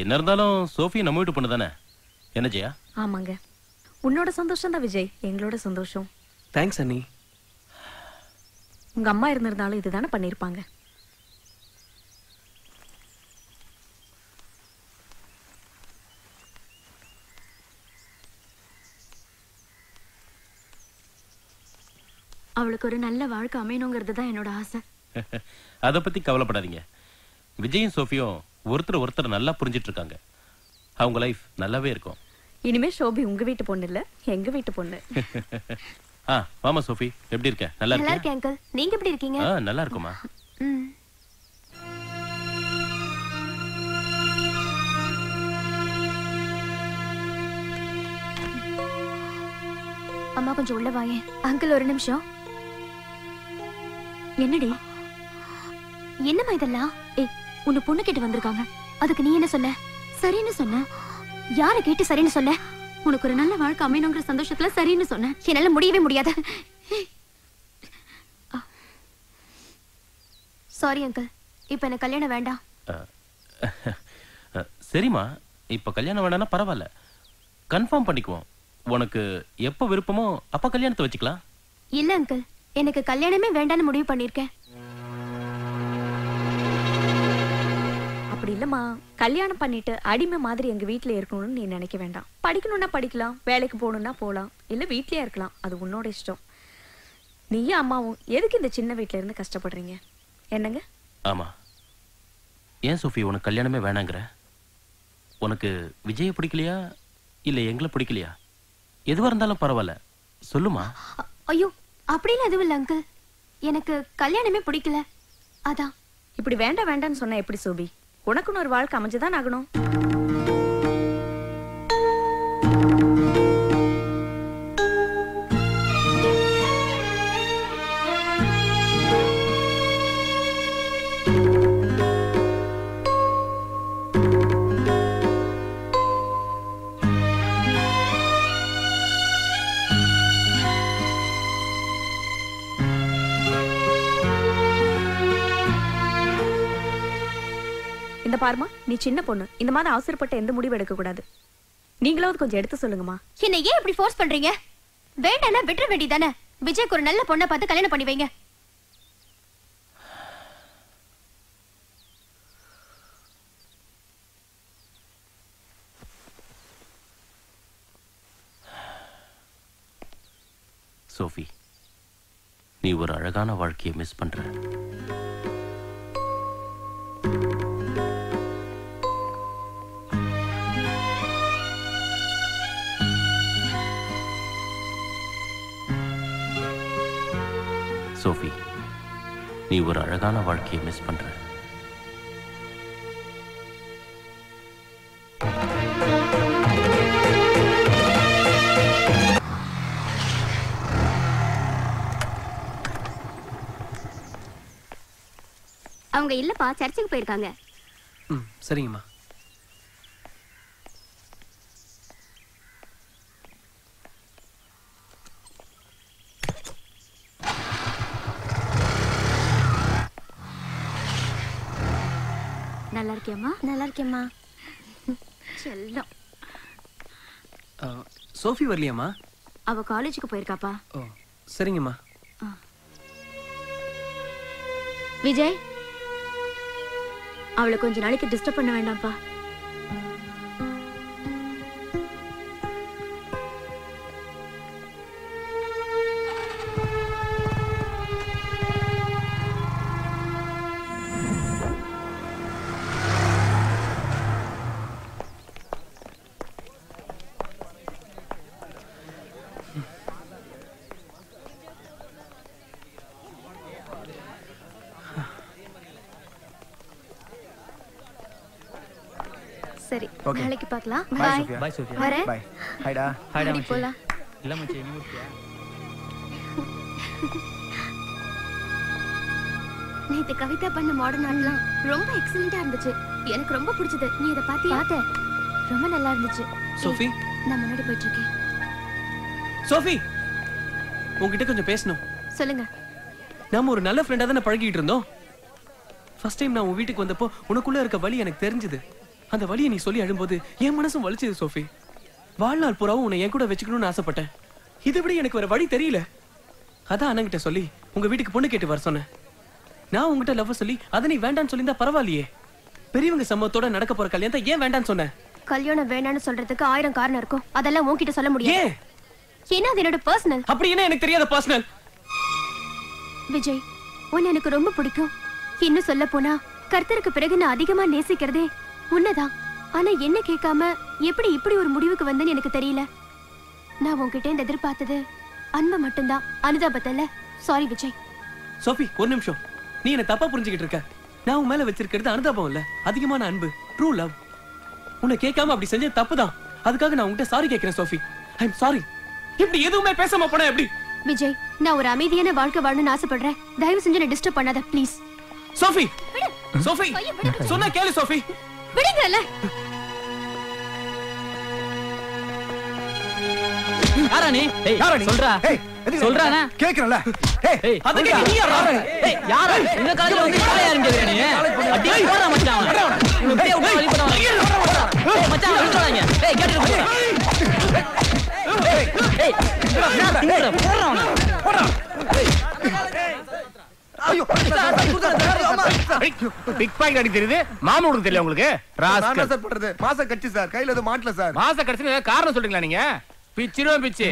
என்ன இருந்தாலும் சோஃபி நம்ம வீட்டு பொண்ணு தானே. என்ன ஜெயா? ஆமாங்க. உன்னோட சந்தோஷம் தான் விஜய் எங்களோட சந்தோஷம். தேங்க்ஸ் அண்ணி. உங்க அம்மா இருந்திருந்தாலும் இதுதானே பண்ணிருப்பாங்க. அவளுக்கு ஒரு நல்ல வாழ்க்கை அமையணுங்கிறது தான் என்னோட ஆசை. அதை பத்தி கவலைப்படாதீங்க. விஜயும் சோஃபியும் ஒருத்தர் நல்லா புரிஞ்சிட்டு இருக்காங்க. அவங்க லைஃப் நல்லாவே இருக்கும். இனிமே சோபி உங்க வீட்டு பொண்ணு இல்ல, எங்க வீட்டு பொண்ணு. மாமா சோஃபி எப்படி இருக்க? நல்லா இருக்கேன் அங்கிள். நீங்க எப்படி இருக்கீங்க? நல்லா இருக்குமா. அம்மா கொஞ்சம் உள்ள வாயே. அங்கிள் ஒரு நிமிஷம். என்னடி என்னம்மா இதெல்லாம்? உன்னை பொண்ணு கேட்டு வந்திருக்காங்க. அதுக்கு நீ என்ன சொன்ன? சரின்னு சொன்ன. யார கேட்டு சரின்னு சொன்ன? உனக்கு ஒரு நல்ல வாழ்க்கை அமையணுங்கிற சந்தோஷத்துல சரின்னு சொன்ன. என்னால முடியவே முடியாது. சாரி அங்கிள், இப்ப எனக்கு கல்யாணம் வேண்டாம். சரிம்மா, இப்ப கல்யாணம் வேண்டாம்னா பரவாயில்ல, கன்ஃபார்ம் பண்ணிக்குவோம். உனக்கு எப்ப விருப்பமோ அப்ப கல்யாணத்தை வச்சுக்கலாம். இல்ல அங்கிள், எனக்கு கல்யாணமே வேண்டாம்னு முடிவு பண்ணிருக்கேன். அப்படி இல்லம்மா, கல்யாணம் பண்ணிட்டு அடிமை மாதிரி எங்க வீட்டுல இருக்கணும்னு நீ நினைக்க வேண்டாம். படிக்கணும்னா படிக்கலாம், வேலைக்கு போகணும்னா போகலாம், இல்ல வீட்லயே இருக்கலாம். அது உன்னோட இஷ்டம். நீயும் அம்மாவும் எதுக்கு இந்த சின்ன வீட்டுல இருந்து கஷ்டப்படுறீங்க? என்னங்க? ஆமா. ஏன் சோஃபி உனக்கு கல்யாணமே வேணாங்கிற? உனக்கு விஜய பிடிக்கலையா இல்ல எங்களை பிடிக்கலையா? எதுவா இருந்தாலும் பரவாயில்ல, சொல்லுமா. ஐயோ அப்படின்னு எதுவும் இல்ல அங்கிள், எனக்கு கல்யாணமே பிடிக்கல. அதான். இப்படி வேண்டாம் வேண்டாம்னு சொன்னா எப்படி சோபி? உனக்குன்னு ஒரு வாழ்க்கை அமைஞ்சுதான் ஆகணும். இந்த பாருமா, நீ சின்ன பொண்ணு, இந்த மாதிரி அவசரப்பட்ட எந்த முடிவு எடுக்க கூடாது. நீங்களாவது கொஞ்சம் எடுத்து சொல்லுங்கம்மா. என்ன ஏன் இப்படி ஃபோர்ஸ் பண்றீங்க? வேண்டாம்னா விட்டுற வேண்டியதானே. விஜய்க்கு ஒரு நல்ல பொண்ணை பார்த்து கல்யாணம் பண்ணி வைங்க. சோஃபி, நீ ஒரு அழகான வாழ்க்கையை மிஸ் பண்ற. சோஃபி, நீ ஒரு அழகான வாழ்க்கையை மிஸ் பண்ற. அவங்க இல்லப்பா, சர்ச்சுக்கு போயிருக்காங்க. சரிங்கம்மா. நல்லா இருக்கியம்மா? நல்லா இருக்கேம்மா. செல்லம். சோஃபி வரலையாம்மா? அவ காலேஜுக்கு போயிருக்காப்பா. ஓ சரிங்கம்மா. விஜய், அவளை கொஞ்ச நாளைக்கு டிஸ்டர்ப் பண்ண வேண்டாம்ப்பா. சரி, Okay. நாளைக்கு பார்க்கலாம். Bye, பாய். Sophia. Bye, Sophia. வரேன். Bye. ஹாய்டா. ஹாய்டா அடி மச்சி. போலாம். இல்ல மச்சி, நீ முடிச்சியா? நேத்து கவிதா பண்ண மாடர்ன் ஆர்ட்லாம் ரொம்ப எக்ஸலென்ட்டா இருந்துச்சு. எனக்கு ரொம்ப பிடிச்சது. நீ இத பாத்தியா? பார்த்தேன். ரொம்ப நல்லா இருந்துச்சு. சோஃபி, நான் முன்னாடி போயிட்டு இருக்கேன். சோஃபி, உன்கிட்ட கொஞ்சம் பேசணும். சொல்லுங்க. நாம ஒரு நல்ல ஃப்ரெண்டா தானே பழகிட்டு இருந்தோம். ஃபர்ஸ்ட் டைம் நான் உன் வீட்டுக்கு வந்தப்போ உனக்குள்ள இருக்க வலி எனக்கு தெரிஞ்சது. அந்த வலியை நீ சொல்லி அழும்போது என் மனசும் வலிச்சது சோஃபி. வாழ்நாள் பூராவும் உன்னை என் கூட வச்சுக்கணும்னு ஆசைப்பட்டேன். இதை விட எனக்கு வேற வழி தெரியல. அதான் அண்ணங்கிட்ட சொல்லி உங்க வீட்டுக்கு பொண்ணு கேட்டு வர சொன்னேன். நான் உங்ககிட்ட லவ் சொல்லி அதை நீ வேண்டான்னு சொல்லியிருந்தா பரவாயில்லையே. பெரியவங்க சம்மத்தோட நடக்க போற கல்யாணத்தை ஏன் வேண்டான்னு சொன்னேன்? கல்யாணம் வேண்டான்னு சொல்றதுக்கு 1000 காரணம் இருக்கும். அதெல்லாம் உன்கிட்ட சொல்ல முடியாது. ஏன்? ஏன்னா அது என்னோட பர்சனல். அப்படி என்ன எனக்கு தெரியாத பர்சனல்? விஜய், உன்னை எனக்கு ரொம்ப பிடிக்கும். இன்னும் சொல்ல போனா கர்த்தருக்கு பிறகு நான் அதிகமா நேசிக்கிறதே உன்னதான். ஆனா என்ன கேட்காம எப்படி இப்படி ஒரு முடிவுக்கு வந்தேன்னு எனக்கு தெரியல. நான் உன்கிட்ட இந்த எதிர்பார்த்தது அன்பை மட்டும்தான், அனுதாபத்தை இல்ல. சாரி விஜய். சோஃபி, ஒரு நிமிஷம். நீ என்ன தப்பா புரிஞ்சுக்கிட்டு இருக்க. நான் உன் மேல வச்சிருக்கிறது அனுதாபம் இல்ல, அதிகமான அன்பு, ட்ரூ லவ். உன்னை கேட்காம அப்படி செஞ்ச தப்புதான். அதுக்காக நான் உன்கிட்ட சாரி கேட்கிறேன் சோஃபி. I am sorry. இப்படி எதுவுமே பேசாம போனா எப்படி? விஜய், நான் ஒரு அமைதியான வாழ்க்கை வாழணும்னு ஆசைப்படுறேன். தயவு செஞ்சு என்ன டிஸ்டர்ப் பண்ணாத ப்ளீஸ். சோஃபி, சோஃபி, சொன்னா கேளு சோஃபி. விடுங்கல. யாரா நீ? சொல்றா. சொல்றானே கேக்குறல. ஏய், அதுக்கு நீ யாரா? ஏய், யாரா? இந்த காலேஜ்ல வந்து யாரா இருக்கீங்க நீ? அடி போறா மச்சான். இவன் அப்படியே உள்ள வலி போறான். ஏய் மச்சான், விட்டுறாங்க. ஏய், கேட்டு போ. ஏய், திங்கற போறான். போடா. ஐயோ, பிக் பாக்கெட் அடி தெரியுது. மாமா உனக்கு தெரியல உங்களுக்கு? நான் சார் பண்றது. மாச கட்சி சார். கையில எதுவும் மாட்டல சார். மாச கடைசில காரணம் சொல்றீங்களா நீங்க? பிச்சிரும் பிச்சு.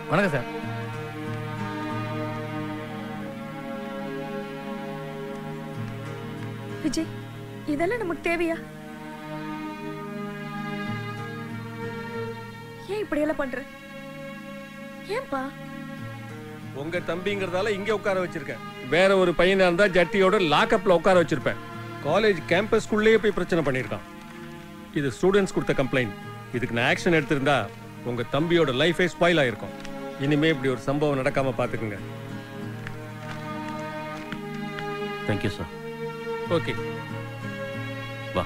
வணக்கம் சார். விஜய், இதெல்லாம் நமக்கு தேவையா? ஏன் இப்படி எல்லாம் பண்ற? ஏன்பா? உங்க தம்பிங்கிறதால இங்க உட்கார வச்சிருக்கேன். வேற ஒரு பையனா இருந்தா ஜட்டியோட லாக்அப்ல உட்கார வச்சிருப்பேன். காலேஜ் கேம்பஸ்க்குள்ளேயே போய் பிரச்சனை பண்ணிருக்கான். இது ஸ்டூடெண்ட்ஸ் கொடுத்த கம்ப்ளைண்ட். இதுக்கு நான் ஆக்ஷன் எடுத்திருந்தா உங்க தம்பியோட லைஃபே ஸ்பாயில் ஆயிருக்கும். இனிமே இப்படி ஒரு சம்பவம் நடக்காம பாத்துக்குங்க. Thank you sir. ஓகே, வா.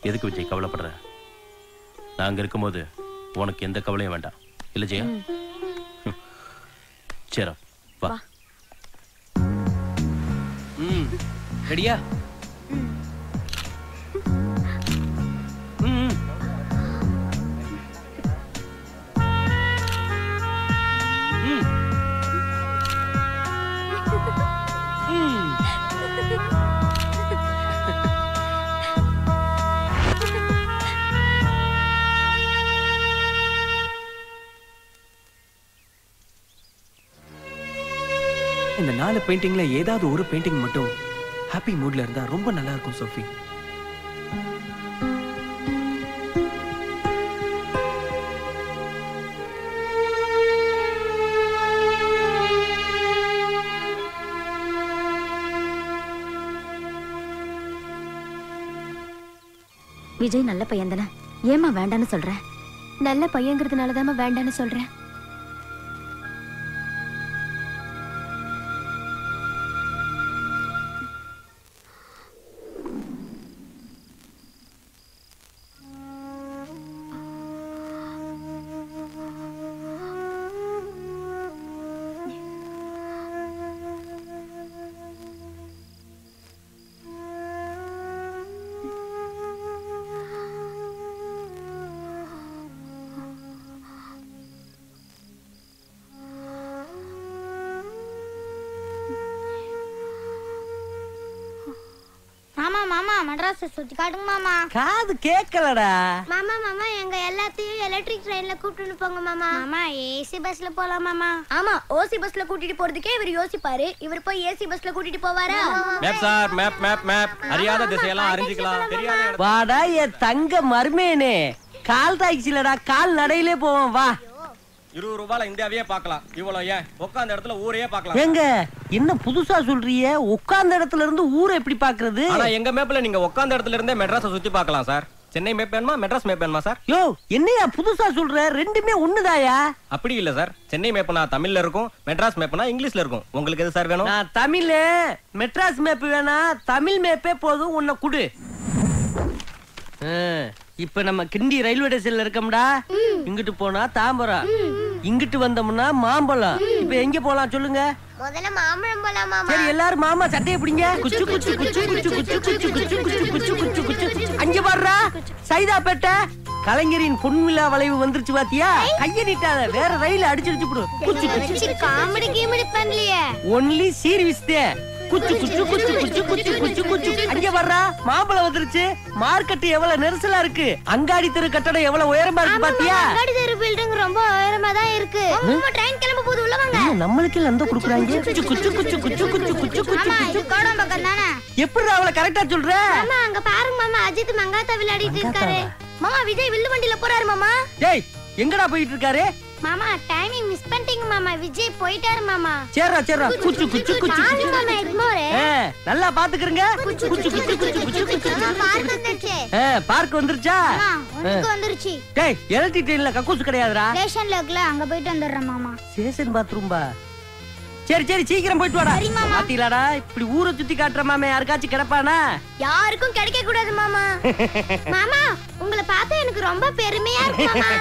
எதுக்கு விஜய் கவலைப்படுற? நான் அங்க இருக்கும்போது உனக்கு எந்த கவலையும் வேண்டாம். இல்ல ஜெயா? சரி வா. ரெடியா? இந்த 4 பெயிண்டிங்ல ஏதாவது ஒரு பெயிண்டிங் மட்டும் ஹாப்பி மூட்ல இருந்தா ரொம்ப நல்லா இருக்கும் சோஃபி. விஜய் நல்ல பையன் தானே, ஏமா வேண்டான்னு சொல்ற? நல்ல பையங்கிறதுனாலதாம்மா வேண்டான்னு சொல்றேன். மாமா மாமா மெட்ராஸ் சுத்தி காட்டுங்க மாமா. காது கேட்கலடா. மாமா மாமா எங்க எல்லாத்தையும் எலக்ட்ரிக் ட்ரெயின்ல கூட்டிட்டு போங்க மாமா. மாமா ஏசி பஸ்ல போலாம் மாமா. ஆமா ஓசி பஸ்ல கூட்டிட்டு போறதுக்கே இவர் யோசிப்பாரு, இவர் போய் ஏசி பஸ்ல கூட்டிட்டு போவாரா? Map sir, map map map. அறியாத திசையெல்லாம் அறிஞ்சிக்கலாம். தெரியாத வாடா என் தங்க மர்மேனே. கால் டாக்ஸிலடா, கால் நடையிலே போவோம் வா. 20 ரூபாயில இந்தியாவையே பார்க்கலாம். இவ்வளவு ஏன் உட்கார்ந்த இடத்துல ஊரையே பார்க்கலாம். எங்க என்ன புதுசா சொல்றியே? உட்கார்ந்த இடத்துல இருந்து ஊரை எப்படி பாக்குறது? ஆனா எங்க மேப்ல நீங்க உட்கார்ந்த இடத்துல இருந்தே மெட்ராஸை சுத்தி பார்க்கலாம் சார். சென்னை மேப் வேணுமா மெட்ராஸ் மேப் வேணுமா சார்? யோ என்னையா புதுசா சொல்ற? ரெண்டுமே ஒண்ணுதாயா? அப்படி இல்ல சார். சென்னை மேப்னா தமிழ்ல இருக்கும், மெட்ராஸ் மேப்னா இங்கிலீஷ்ல இருக்கும். உங்களுக்கு எது சார் வேணும்? நான் தமிழ். மெட்ராஸ் மேப் வேணா, தமிழ் மேப்பே போதும். உன்னை குடு. இப்ப நம்ம கிண்டி ரயில்வே ஸ்டேஷன்ல இருக்கோம்டா. இங்கிட்டு போனா தாம்பரம், இங்கிட்டு வந்தோம்னா மாம்பழம். இப்ப எங்க போலாம் சொல்லுங்க? முதல்ல மாம்பழம் போலாம் மாமா. சரி எல்லாரும் மாமா சட்டையை பிடிங்க. குச்சு குச்சு குச்சு குச்சு குச்சு குச்சு குச்சு குச்சு குச்சு குச்சு குச்சு. அங்க பாருடா சைதாப்பேட்டை கலைஞரின் பொன்விழா வளைவு வந்துருச்சு பாத்தியா? கைய நீட்டாத, வேற ரயில் அடிச்சு போடு. குச்சு குச்சு காமெடி கீமெடி பண்ணலையே. ஒன்லி சீரியஸ் தே. குச்சு குச்சு குச்சு குச்சு குச்சு குச்சு குச்சு. அங்க வர்றா மாம்பழம் வந்துருச்சு. மார்க்கெட் எவ்வளவு நெரிசலா இருக்கு. அங்காடி தெரு கட்டடம் எவ்வளவு உயரமா இருக்கு பாத்தியா? அங்காடி தெரு பில்டிங் ரொம்ப உயரமா தான் இருக்கு. நம்ம ட்ரெயின் கிளம்ப போது உள்ள வாங்க. நம்மளுக்கு எல்லாம் அந்த குடுக்குறாங்க. குச்சு குச்சு குச்சு குச்சு குச்சு குச்சு குச்சு. மாமா இது கோடம் பக்கம் தானே. எப்படி அவளை கரெக்ட்டா சொல்ற? மாமா அங்க பாருங்க மாமா, அஜித் மங்காத்தா விளையாடிட்டு இருக்காரு. மாமா விஜய் வில்லு வண்டில போறாரு மாமா. டேய் எங்கடா போயிட்டு இருக்காரு? மாமா டைமிங் மிஸ் பண்ணிட்டீங்க மாமா, விஜய் போயிட்டாரு மாமா. சேரா சேரா குச்சு குச்சு குச்சு குச்சு. மாமா இக்னோர். நல்லா பாத்துக்கறங்க. குச்சு குச்சு குச்சு குச்சு குச்சு. பார்க் வந்துருச்சு. பார்க் வந்துருச்சா? உனக்கு வந்துருச்சு. டேய் எலக்ட்ரிக் ட்ரெயின்ல கக்கூஸ் கிடையாதுடா. ஸ்டேஷன்ல இருக்குல, அங்க போயிட்டு வந்துறேன் மாமா. ஸ்டேஷன் பாத்ரூம் பா. சரி சரி சீக்கிரம் போயிட்டு வாடா. பாத்தீங்களாடா இப்படி ஊரை சுத்தி காட்டுற மாமே யாருக்காச்சும் கிடப்பானா? யாருக்கும் கிடைக்க கூடாது மாமா. மாமா உங்களை பார்த்தா எனக்கு ரொம்ப பெருமையா இருக்கு மாமா.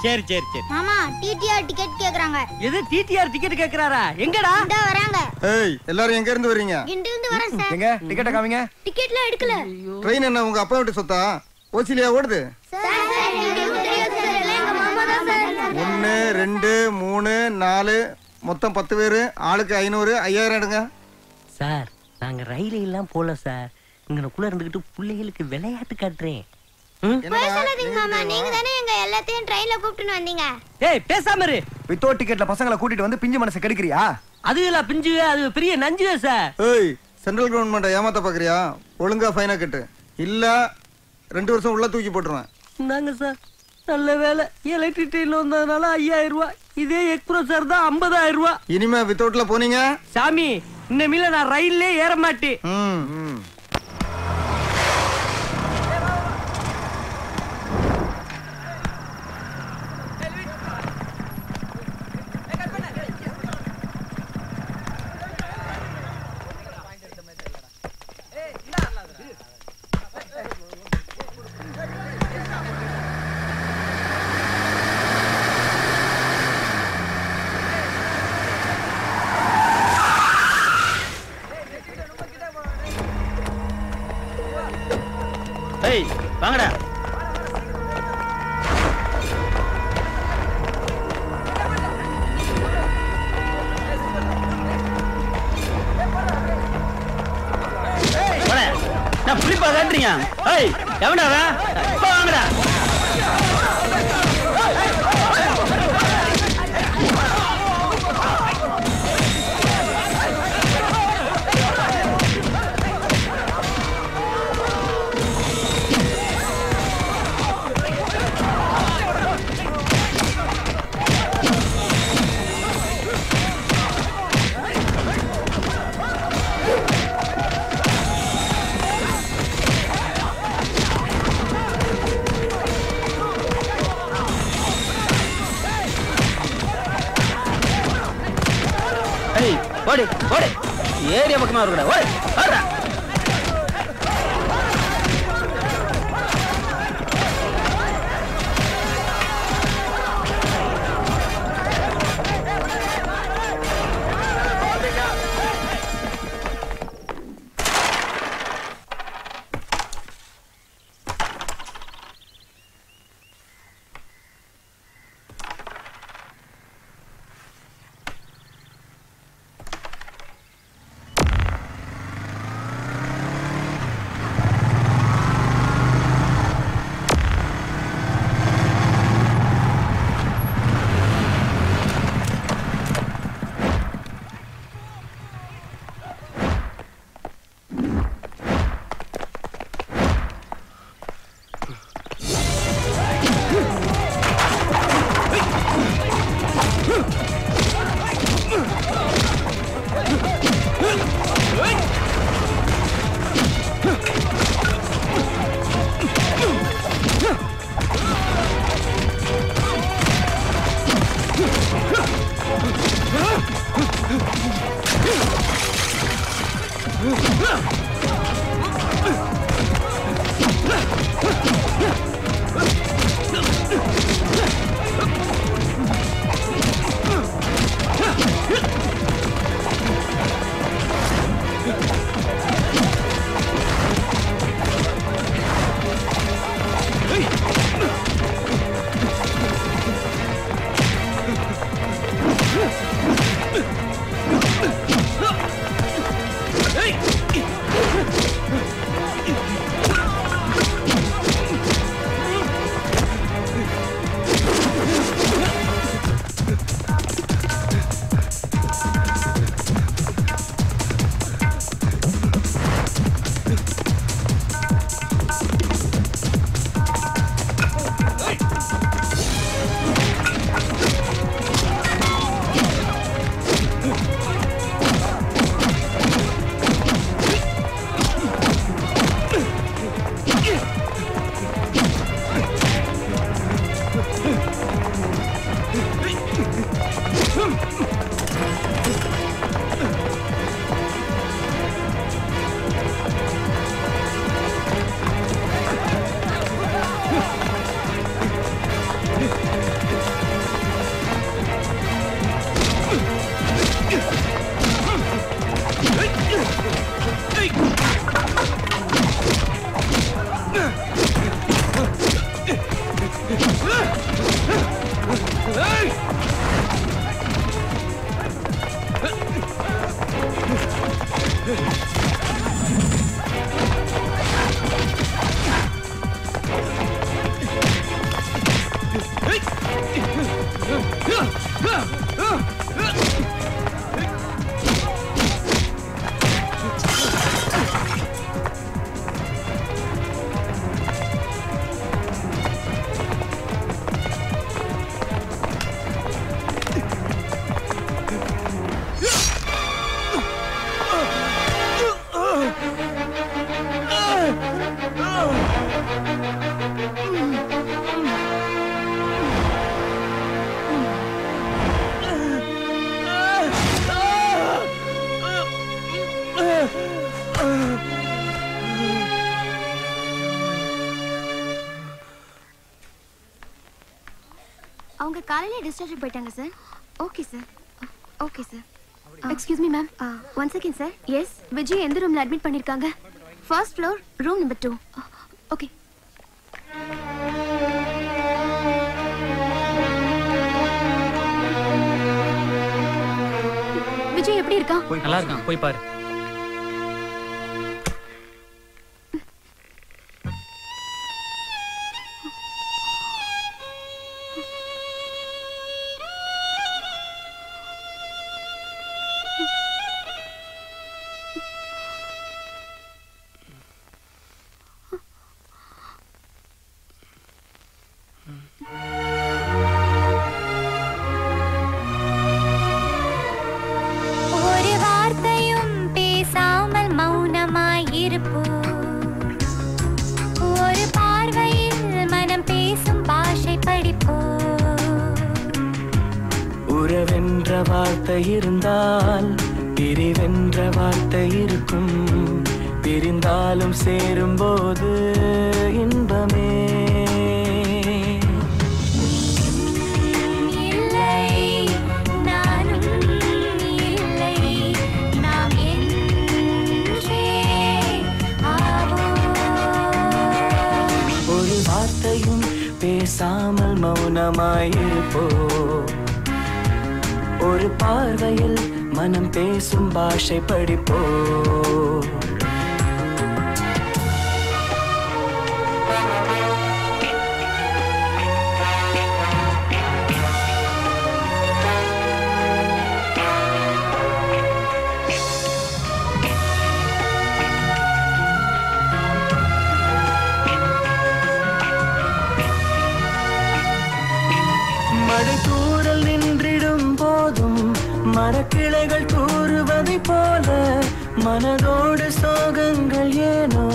சரி சரி சரி. மாமா டிடிஆர் டிக்கெட் கேக்குறாங்க. எது டிடிஆர் டிக்கெட் கேக்குறாரா? எங்கடா? இந்த வராங்க. ஏய் எல்லாரும் எங்க இருந்து வரீங்க? கிண்டில இருந்து வரேன் சார். எங்க டிக்கெட் காமிங்க. டிக்கெட்லாம் எடுக்கல. ட்ரெயின் என்ன உங்க அப்பா வீட்டு சொத்தா? ஓசிலியா ஓடுது? சார் எனக்கு தெரியாது சார், எல்லாம் எங்க மாமா தான் சார். 1 2 3 4 மொத்தம் 10 பேரு. ஆளுக்கு 500 5000 எடுங்க. சார் நாங்க ரயில எல்லாம் போல சார். இங்கனக்குள்ள இருந்துகிட்டு பிள்ளைகளுக்கு விளையாட்டு காட்டுறேன். போய் சொல்லாதீங்க மாமா, நீங்க தானே எங்க எல்லாத்தையும் ட்ரெயின்ல கூப்பிட்டு வந்தீங்க. ஏய் பேசாம இரு. வித்தவுட் டிக்கெட்ல பசங்களை கூட்டிட்டு வந்து பிஞ்சு மனசு கெடுக்கிறியா? அது இல்ல பிஞ்சு, அது பெரிய நஞ்சு சார். ஏய் சென்ட்ரல் கவர்மெண்ட் ஏமாத்த பாக்குறியா? ஒழுங்கா ஃபைனா கட்டு, இல்ல 2 வருஷம் உள்ள தூக்கி போட்டுருவேன். நாங்க சார் நல்ல வேலை எலக்ட்ரிக் ட்ரெயின்ல வந்ததுனால 5000 ரூபாய். இதே எக்ஸ்பிரஸ் சார் தான் 50000 ரூபாய். இனிமே வித்தவுட்ல போனீங்க சாமி இனிமேல நான் ரயில்லே ஏற மாட்டேன். ஏய் வாங்கடா. நான் புளிப்பா காட்டுறீங்க. ஏய் எவன்டா அவன்? இப்ப வாங்கடா. ஓடு ஓடு, ஏரியா பக்கமா இருக்கடா. ஓடு ஓடுடா. அவங்க காலையில டிஸ்சார்ஜ் போயிட்டாங்க சார். Okay sir. Okay sir. Excuse me ma'am. 1 second sir. Yes, Vijay எந்த ரூம்ல அட்மிட் பண்ணிருக்காங்க? First floor, room number 2. Okay. Vijay எப்படி இருக்கா? நல்லா இருக்கான், போய் பாரு. ஒரு வார்த்தையும் பேசாமல் மௌனமாயிருப்போம். ஒரு பார்வையில் மனம் பேசும் பாஷை படிப்போம். உறவென்ற வார்த்தை இருந்தால் பிரிவென்ற வார்த்தை இருக்கும். பிரிந்தாலும் சேரும்போது இன்பமே. பேசாமல் மௌனமாயிருப்போ. ஒரு பார்வையில் மனம் பேசும் பாஷை படிப்போ. மழைத்தூரல் நின்றிடும் போதும் மரக்கிளைகள் தூறுவதை போல மனதோடு சோகங்கள் ஏனோ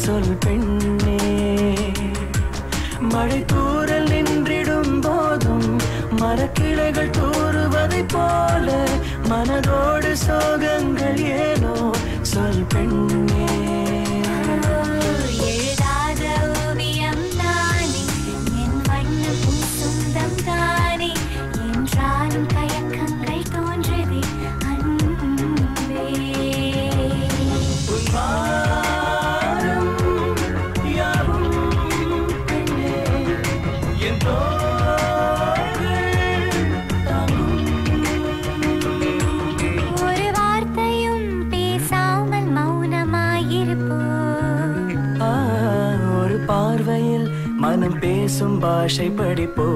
சொல் பெண்ணே. மழைத்தூரல் நின்றிடும் போதும் மரக்கிளைகள் தூறுவதை போல மனதோடு சோகங்கள் ஏனோ சொல் பெண்ணே. எழுதாத ஓவியம் தானே என் வண்ணம் சொந்தம் தானே என்றாலும் கயக்கங்கள் தோன்றுதே அன்பே. ஒரு வார்த்தையும் பேசாமல் மௌனமாயிருப்போம். ஒரு பார்வையில் மனம் பேசும் பாஷை படிப்போ.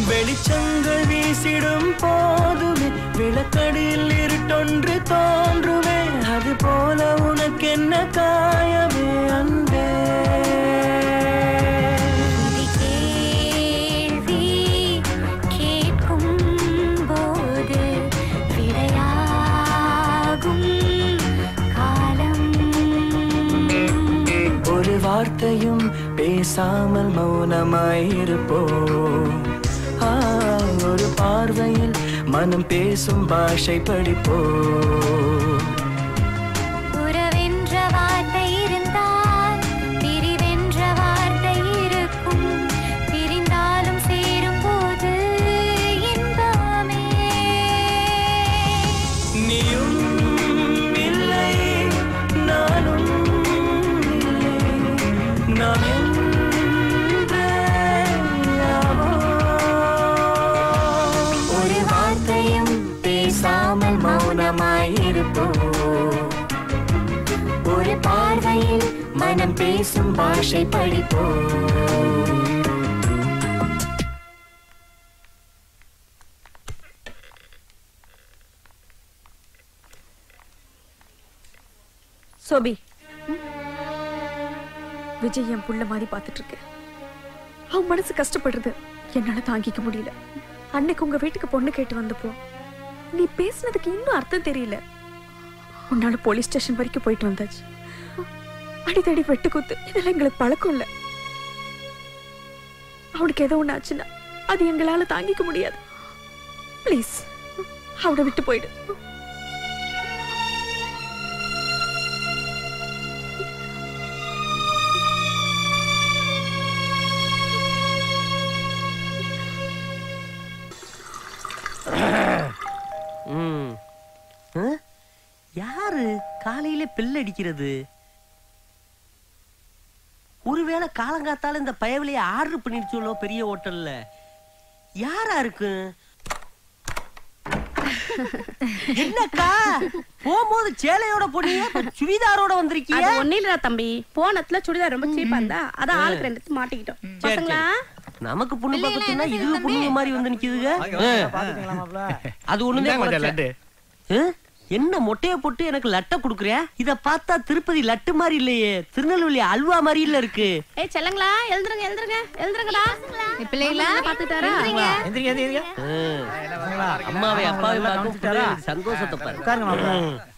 வெளிச்சங்கள் வீசிடும் போதுமே விளக்கடியில் இருட்டொன்று தோன்றுமே. அது போல உனக்கு என்ன காயமே அன்பே. கேள்வி கேட்கும் போது விடையாகும் காலம். ஒரு வார்த்தையும் பேசாமல் மௌனமாயிருப்போ. ஒரு பார்வையில் மனம் பேசும் பாஷை படிப்போ. உறவென்ற வார்த்தை இருந்தால் பிரிவென்ற வார்த்தை இருக்கும். பிரிந்தாலும் சேரும் போது இன்பமே. நீயும் இல்லை நானும் இல்லை நாம் பேசாமல் மௌனமாயிருப்போ. பார்வையில் மனம் பேசும் பாஷை படிப்போம். சோபி, விஜய் என் புள்ள மாதிரி பார்த்துட்டு இருக்கேன். அவன் மனசு கஷ்டப்படுறது என்னால தாங்கிக்க முடியல. அன்னைக்கு உங்க வீட்டுக்கு பொண்ணு கேட்டு வந்தப்போ நீ பேசுனதுக்கு இன்னும் அர்த்தம் தெரியல. உன்னால போலீஸ் ஸ்டேஷன் வரைக்கும் போயிட்டு வந்தாச்சு. அடிதடி வெட்டு குத்து இதெல்லாம் எங்களுக்கு பழக்கம் இல்ல. அவனுக்கு ஏதோ ஒண்ணு ஆச்சுன்னா அது எங்களால தாங்கிக்க முடியாது. ப்ளீஸ் அவனை விட்டு போயிடு. யாரு காலையில பெல் அடிக்கிறது? ஒருவேளை காலங்காத்தால இந்த பயவிலைய ஆர்டர் பண்ணிடுச்சோலோ பெரிய ஹோட்டல்ல. யாரா இருக்கு? என்னக்கா போகும்போது சேலையோட போனீங்க, சுடிதாரோட வந்திருக்கீங்க? அது ஒண்ணு இல்லடா தம்பி, போனத்துல சுடிதார் ரொம்ப சீப்பா இருந்தா அதான் ஆளுக்கு ரெண்டு மாட்டிக்கிட்டோம். பசங்களா நமக்கு பொண்ணு பார்க்கணும்னா இது பொண்ணு மாதிரி வந்து நிக்குதுங்க. அது ஒண்ணுதான். என்ன மொட்டைய போட்டு எனக்கு லட்ட குடுக்குறியா? இத பார்த்தா திருப்பதி லட்டு மாதிரி இல்லையே, திருநெல்வேலி அல்வா மாதிரி இல்ல இருக்கு. ஏய் செல்லங்களா, எழுந்துருங்க எழுந்துருங்க எழுந்துருங்கடா. பிள்ளைகளா பாத்துட்டாரா? எந்திரிங்க எந்திரிங்க. அம்மாவை அப்பாவை பார்க்கும் சந்தோஷத்தை பாரு.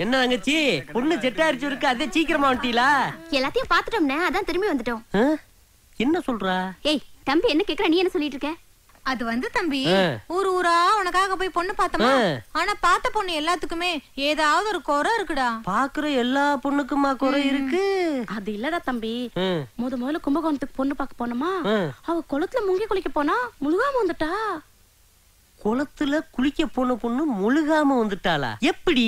என்ன தங்கச்சி பொண்ணு செட்டாரிச்சு இருக்கு, அதே சீக்கிரமா வந்துட்டீங்களா? எல்லாத்தையும் பாத்துட்டோம்னே, அதான் திரும்பி வந்துட்டோம். என்ன சொல்றா? ஏய் தம்பி, என்ன கேக்குற? நீ என்ன சொல்லிட்டு இருக்க? அது வந்து தம்பி, ஊர் ஊரா உனக்காக போய் பொண்ணு பார்த்தோமா, ஆனா பார்த்த பொண்ணு எல்லாத்துக்குமே ஏதாவது ஒரு குறை இருக்குடா. பாக்குற எல்லா பொண்ணுக்குமா குறை இருக்கு? அது இல்லடா தம்பி, முதல்ல கும்பகோணத்துக்கு பொண்ணு பார்க்க போனோமா, அவ குளத்துல முங்கி குளிக்க போனா முழுகாம வந்துட்டா. குளத்துல குளிக்க போன பொண்ணு முழுகாம வந்துட்டாளா? எப்படி?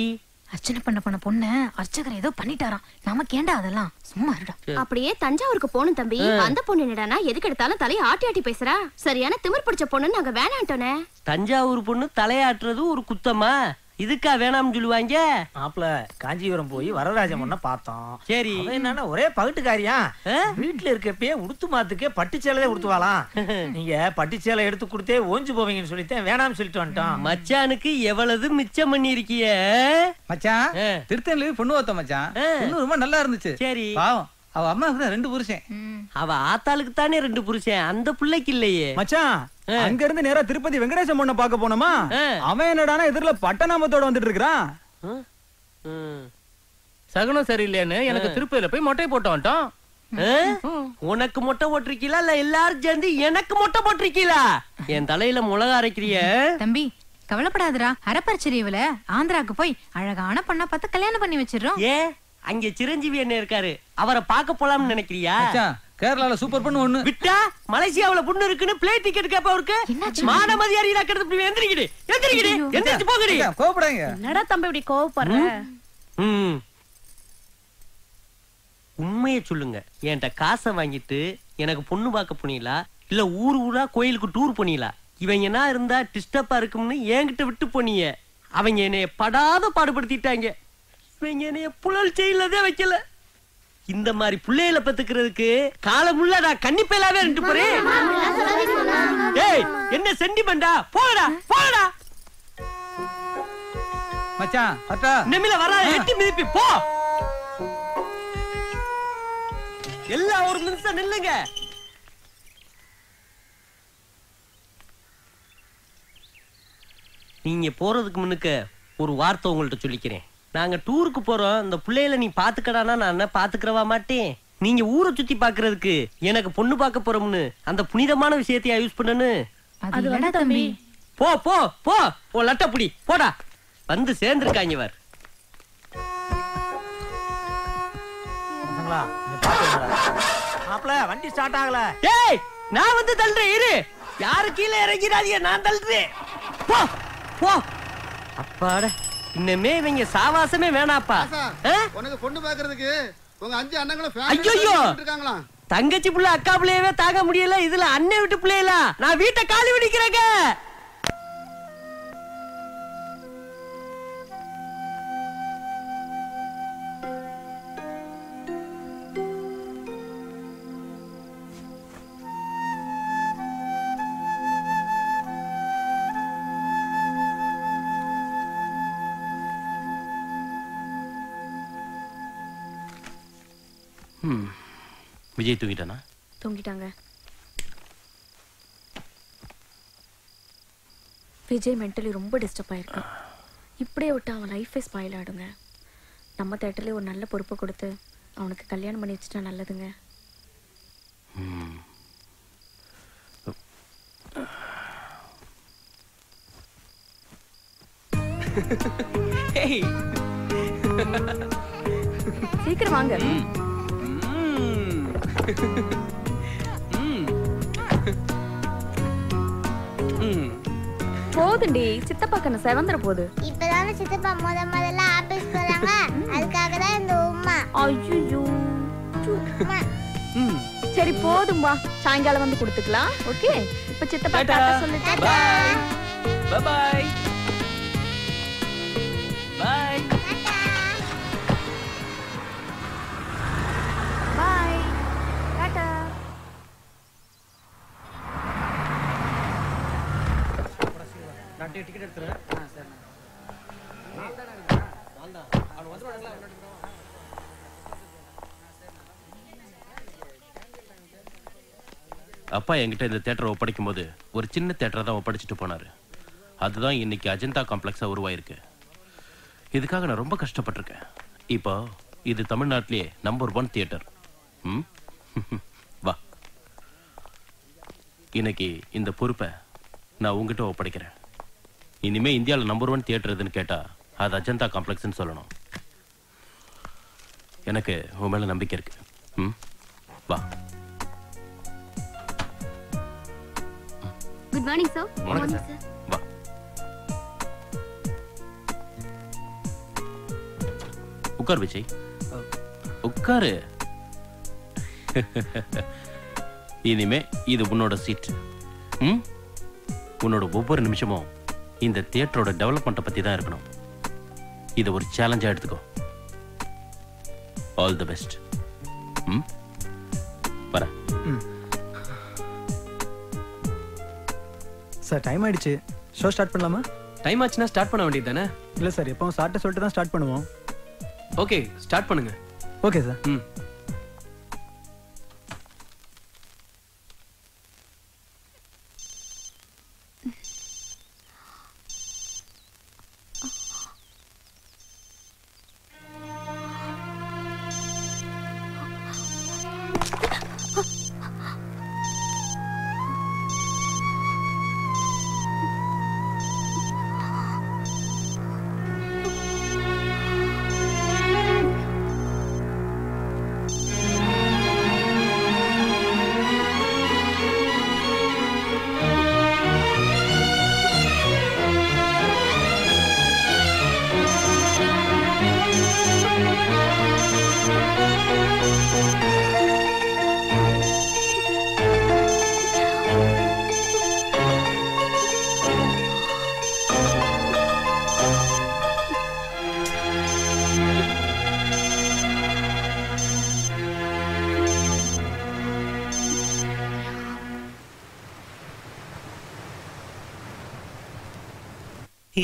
அர்ச்சனை பண்ண பொண்ணு அர்ச்சகர் ஏதோ பண்ணிட்டாராம். நமக்கு ஏண்டா அதெல்லாம், சும்மா இருடா. அப்படியே தஞ்சாவூருக்கு போகணும் தம்பி. அந்த பொண்ணு என்னடானா எதுக்கு எடுத்தாலும் தலையை ஆட்டி ஆட்டி பேசுறா. சரியான திமிர் பிடிச்ச பொண்ணு நாங்க வேணான்ட்டோனே. தஞ்சாவூர் பொண்ணு தலையாட்டுறது ஒரு குத்தமா? இதுக்கா வேணாம்னு சொல்லுவாங்க? மாப்ள காஞ்சிபுரம் போய் வரராஜ பொண்ண பார்த்தோம். சரி, என்னன்னா ஒரே பகட்டுக்காரியா, வீட்டுல இருக்கப்பே உடுத்து மாத்துக்கே பட்டுச்சேலை உடுத்துவாளாம். நீங்க பட்டுச்சேலை எடுத்து கொடுத்தே ஓஞ்சு போவீங்கன்னு சொல்லிட்டேன், வேணாம்னு சொல்லிட்டு வந்துட்டோம். மச்சானுக்கு எவ்வளவு மிச்சம் பண்ணி இருக்கிய மச்சான். திருத்தணில பொண்ணு பார்த்தோம் மச்சான், பொண்ணு ரொம்ப நல்லா இருந்துச்சு. சரி, பாவம் அவ அம்மாவுக்கு 2 புருஷன். அவ ஆத்தாளுக்கு தானே 2 புருஷன், அந்த பிள்ளைக்கு இல்லையே. மச்சான் அங்க இருந்து நேரா திருப்பதி வெங்கடேச பொண்ண பாக்க போனோமா, அவன் என்னடானா எதிரில பட்டநாமத்தோட வந்துட்டு இருக்கான். சகுனம் சரியில்லைன்னு எனக்கு திருப்பதியில போய் மொட்டை போட்டு வந்துட்டோம். உனக்கு மொட்டை போட்டிருக்கீங்களா இல்ல எல்லாரும் சேர்ந்து எனக்கு மொட்டை போட்டிருக்கீங்களா? என் தலையில மிளகா அரைக்கிறிய தம்பி, கவலைப்படாதடா. அரப்பரிச்சரிவுல ஆந்திராக்கு போய் அழகான பொண்ணா பார்த்து கல்யாணம் பண்ணி வச்சிடறோம். ஏ, அங்க சிரஞ்சீவி என்ன இருக்காரு, அவரை பார்க்க போலாம்னு நினைக்கிறியா? கேரளால சூப்பர் பொண்ணு ஒண்ணு விட்டா மலேசியாவுல பொண்ணு இருக்குன்னு பிளேட் டிக்கெட் கேப்ப அவருக்கு மானமதி அறியல கெடுத்து எந்திரிக்கிடு எந்திரிக்கிடு எந்திரிச்சு போங்கடி. கோவப்படாதீங்க. என்னடா தம்பி இப்படி கோவப்படுற? உண்மையை சொல்லுங்க, என்கிட்ட காசை வாங்கிட்டு எனக்கு பொண்ணு பார்க்க போனீங்களா இல்ல ஊர் ஊரா கோயிலுக்கு டூர் போனீங்களா? இவங்க என்ன இருந்தா டிஸ்டர்பா இருக்கும்னு என்கிட்ட விட்டு போனீங்க. அவங்க என்னைய படாத பாடுபடுத்திட்டாங்க. இவங்க என்னைய புழல் செயலதே வைக்கல. இந்த மாதிரி பிள்ளைகளை பத்துக்கிறதுக்கு காலமுள்ள நான் கன்னிப்பையிலாவே ரெண்டு போறேன். ஏய், என்ன சென்டிமெண்டா? போடா போடா மச்சான். அத்தா நெமில வரா, எட்டி மிதிப்பி போ. எல்லாம் ஒரு நிமிஷம் நில்லுங்க. நீங்க போறதுக்கு முன்னுக்கு ஒரு வார்த்தை உங்கள்ட்ட சொல்லிக்கிறேன். நாங்க டூருக்கு போறோம், இந்த பிள்ளைகளை நீ பாத்துக்கடானா நான் பாத்துக்கிறவா மாட்டேன். நீங்க ஊரை சுத்தி பாக்குறதுக்கு எனக்கு பொண்ணு பார்க்க போறோம்னு அந்த புனிதமான விஷயத்தையா யூஸ் பண்ணனு? அது வேணா தம்பி. போ போ போ போ, லட்டப்புடி போடா. வந்து சேர்ந்துருக்காங்க இவர். மாப்ள வண்டி ஸ்டார்ட் ஆகல. ஏய், நான் வந்து தள்ளுறேன் இரு. யாரு கீழே இறங்கிறாதீங்க, நான் தள்ளுறேன். போ போ. அப்பாடா, இன்னமே இவங்க சாவாசமே வேணாப்பா. உனக்கு பொண்ணு பாக்குறதுக்கு உங்க 5 அண்ணங்களும் ஐயோ, தங்கச்சி புள்ள அக்கா பிள்ளையவே தாங்க முடியல, இதுல அண்ணன் விட்டு பிள்ளைகளா? நான் வீட்டை காலி விடிக்கிறேங்க. விஜய் தூங்கிட்டானா? தூங்கிட்டாங்க. விஜய் மென்டலி ரொம்ப டிஸ்டர்ப் ஆயிருக்கான். இப்படியே விட்டு அவன் லைஃபே ஸ்பாயில் ஆயிடுங்க. நம்ம தேட்டர்லேயே ஒரு நல்ல பொறுப்பை கொடுத்து அவனுக்கு கல்யாணம் பண்ணி வச்சுட்டா நல்லதுங்க. சீக்கிரம் வாங்க. போதுண்டி, சித்தப்பா கண்ணு செவந்துற போகுது. இப்பதானே சித்தப்பா முதல்ல ஆபீஸ் போறாங்க, அதுக்காக தான் இந்த உம்மா. ஐயோ சரி போதும், வா சாயங்காலம் வந்து கொடுத்துக்கலாம். ஓகே, இப்ப சித்தப்பா டாடா சொல்லுங்க. Bye bye bye. Bye tata. நான் டிக்கெட் எடுத்துறேன். சரி. அப்பா என்கிட்ட இந்த தேட்டரை ஒப்படைக்கும் போது ஒரு சின்ன தேட்டரை தான் ஒப்படைச்சிட்டு போனாரு. அதுதான் இன்னைக்கு அஜந்தா காம்ப்ளெக்ஸா உருவாயிருக்கு. இதுக்காக நான் ரொம்ப கஷ்டப்பட்டிருக்கேன். இப்போ இது தமிழ்நாட்டிலேயே நம்பர் 1 தியேட்டர். வா, இன்னைக்கு இந்த பொறுப்பை நான் உங்ககிட்ட ஒப்படைக்கிறேன். இனிமே இந்தியாவில் நம்பர் 1 தியேட்டர் எதுன்னு கேட்டா அது அஜந்தா காம்ப்ளெக்ஸ்ன்னு சொல்லணும். எனக்கு உன் மேல நம்பிக்கை இருக்கு. வா. Good morning sir. வணக்கம் சார். வா. உட்கார் விஜய், உட்காரு. இனிமே இது உன்னோட சீட். உன்னோட ஒவ்வொரு நிமிஷமும் இந்த தியேட்டரோட டெவலப்மெண்ட்டை பத்தி தான் இருக்கணும். இதை ஒரு சேலஞ்சா எடுத்துக்கோ. All the best. வரேன். சார் டைம் ஆயிடுச்சு, ஷோ ஸ்டார்ட் பண்ணலாமா? டைம் ஆச்சுன்னா ஸ்டார்ட் பண்ண வேண்டியது தானே? இல்லை சார், எப்பவும் சார்ட்ட சொல்லிட்டு தான் ஸ்டார்ட் பண்ணுவோம். ஓகே, ஸ்டார்ட் பண்ணுங்க. Okay sir.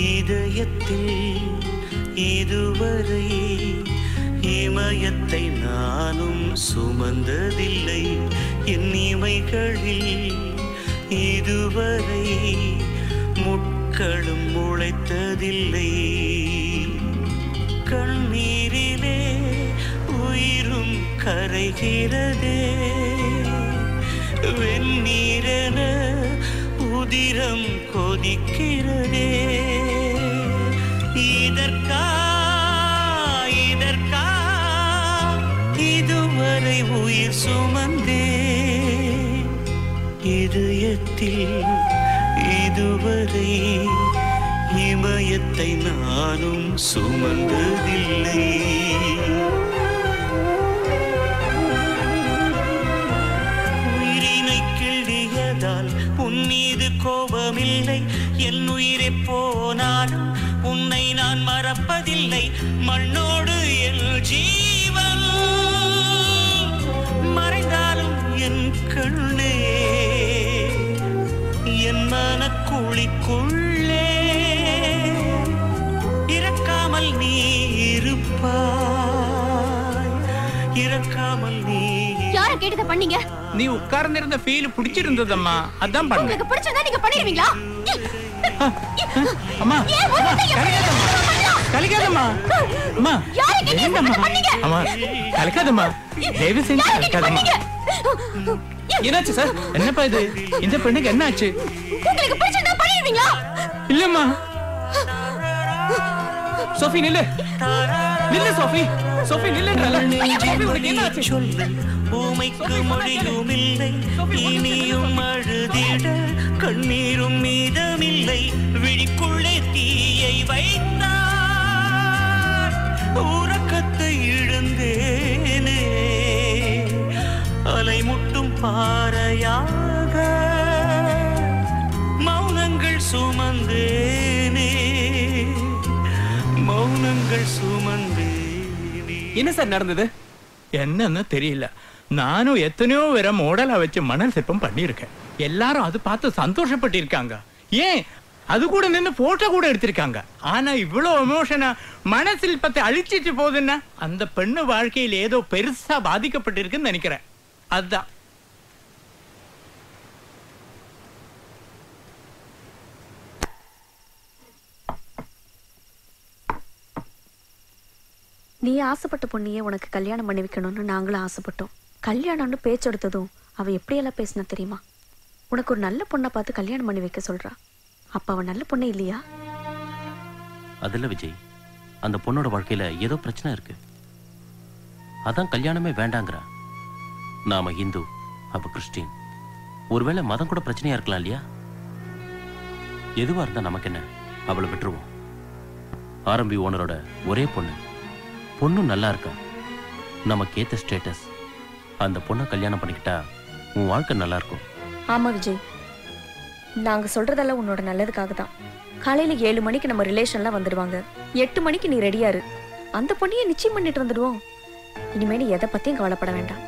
இதயத்தில் இதுவரை இமயத்தை நானும் சுமந்ததில்லை. என் இமைகளில் இதுவரை முட்களும் முளைத்ததில்லை. கண்ணீரிலே உயிரும் கரைகிறதே, வெந்நீரென உதிரம் கொதிக்கிறதே. இதற்கா இதுவரை உயிர் சுமந்தே. இதயத்தில் இதுவரை இமயத்தை நானும் சுமந்ததில்லை. உயிரினை கிள்ளியதால் உன் மீது கோபமில்லை. என் உயிரை போனாலும் உன்னை நான் மறப்பதில்லை. மண்ணோடு என் ஜீவன் மறைந்தாலும் என் கண்ணே, என் மனக்குழிக்குள்ளே இறக்காமல் நீ இருப்பாய். இறக்காமல் நீ யார கேட்டத பண்ணீங்க? நீ உட்கார்ந்து இருந்த ஃபீல் பிடிச்சிருந்ததம்மா, அதான் பண்ணேன். உங்களுக்கு பிடிச்சதா நீங்க பண்ணிடுவீங்களா? அம்மா கலிக்காதம்மா, அம்மா யார கேட்டத பண்ணீங்க? அம்மா கலிக்காதம்மா, தயவு செஞ்சு கலிக்காதம்மா. என்னாச்சு சார்? என்னப்பா இது? இந்த பெண்ணுக்கு என்ன ஆச்சு? உங்களுக்கு பிடிச்சதா பண்ணிடுவீங்களா? இல்லம்மா. சோஃபி நில்லு, நில்லு சோஃபி, சோஃபி நில்லுன்றல. சோஃபி உனக்கு என்ன ஆச்சு? பூமைக்கு மொழியும் இல்லை, இனியும் அழுதிட கண்ணீரும் மீதமில்லை. விழிக்குள்ளே தீயை வைத்தார், உறக்கத்தை இழந்தேனே. அலைமுட்டும் பாறையாக மௌனங்கள் சுமந்தேனே, மௌனங்கள் சுமந்தேனே. என்ன சார் நடந்தது? என்னன்னு தெரியல. நானும் எத்தனையோ வேற மாடலா வச்சு மணல் சிற்பம் பண்ணியிருக்கேன். எல்லாரும் அது பார்த்து சந்தோஷப்பட்டிருக்காங்க. ஏன் அது கூட நின்று போட்டோ கூட எடுத்திருக்காங்க. ஆனா இவ்வளவு எமோஷனா மணல் சிற்பத்தை அழிச்சிட்டு போகுதுன்னா அந்த பெண்ணு வாழ்க்கையில் ஏதோ பெருசா பாதிக்கப்பட்டிருக்குன்னு நினைக்கிறேன். அதுதான். நீ ஆசைப்பட்ட பொண்ணையே உனக்கு கல்யாணம் பண்ணி வைக்கணும்னு நாங்களும் ஆசைப்பட்டோம். கல்யாணம்னு பேச்செடுத்ததும் அவ எப்படியெல்லாம் பேசினா தெரியுமா? உனக்கு ஒரு நல்ல பொண்ணை பார்த்து கல்யாணம் பண்ணி வைக்க சொல்றா. அப்ப அவ நல்ல பொண்ணே இல்லையா? அதில்ல விஜய், அந்த பொண்ணோட வாழ்க்கையில ஏதோ பிரச்சனை இருக்கு. அதான் கல்யாணமே வேண்டாங்கிறா. நாம இந்து, அவ கிறிஸ்டின். ஒருவேளை மதம் கூட பிரச்சனையா இருக்கலாம் இல்லையா? எதுவா இருந்தா நமக்கு என்ன, அவளை விட்டுருவோம். ஆரம்பி ஓனரோட ஒரே பொண்ணு, பொண்ணும் நல்லா இருக்கா. நமக்கு ஏத்த ஸ்டேட்டஸ். அந்த பொண்ணை கல்யாணம் பண்ணிக்கிட்டா உன் வாழ்க்கை நல்லா இருக்கும். ஆமா விஜய், நாங்க சொல்றதெல்லாம் உன்னோட நல்லதுக்காக தான். காலையில 7 மணிக்கு நம்ம ரிலேஷன்லாம் வந்துடுவாங்க. 8 மணிக்கு நீ ரெடியா இரு. அந்த பொண்ணையே நிச்சயம் பண்ணிட்டு வந்துடுவோம். இனிமேல் எதை பத்தியும் கவலைப்பட வேண்டாம்.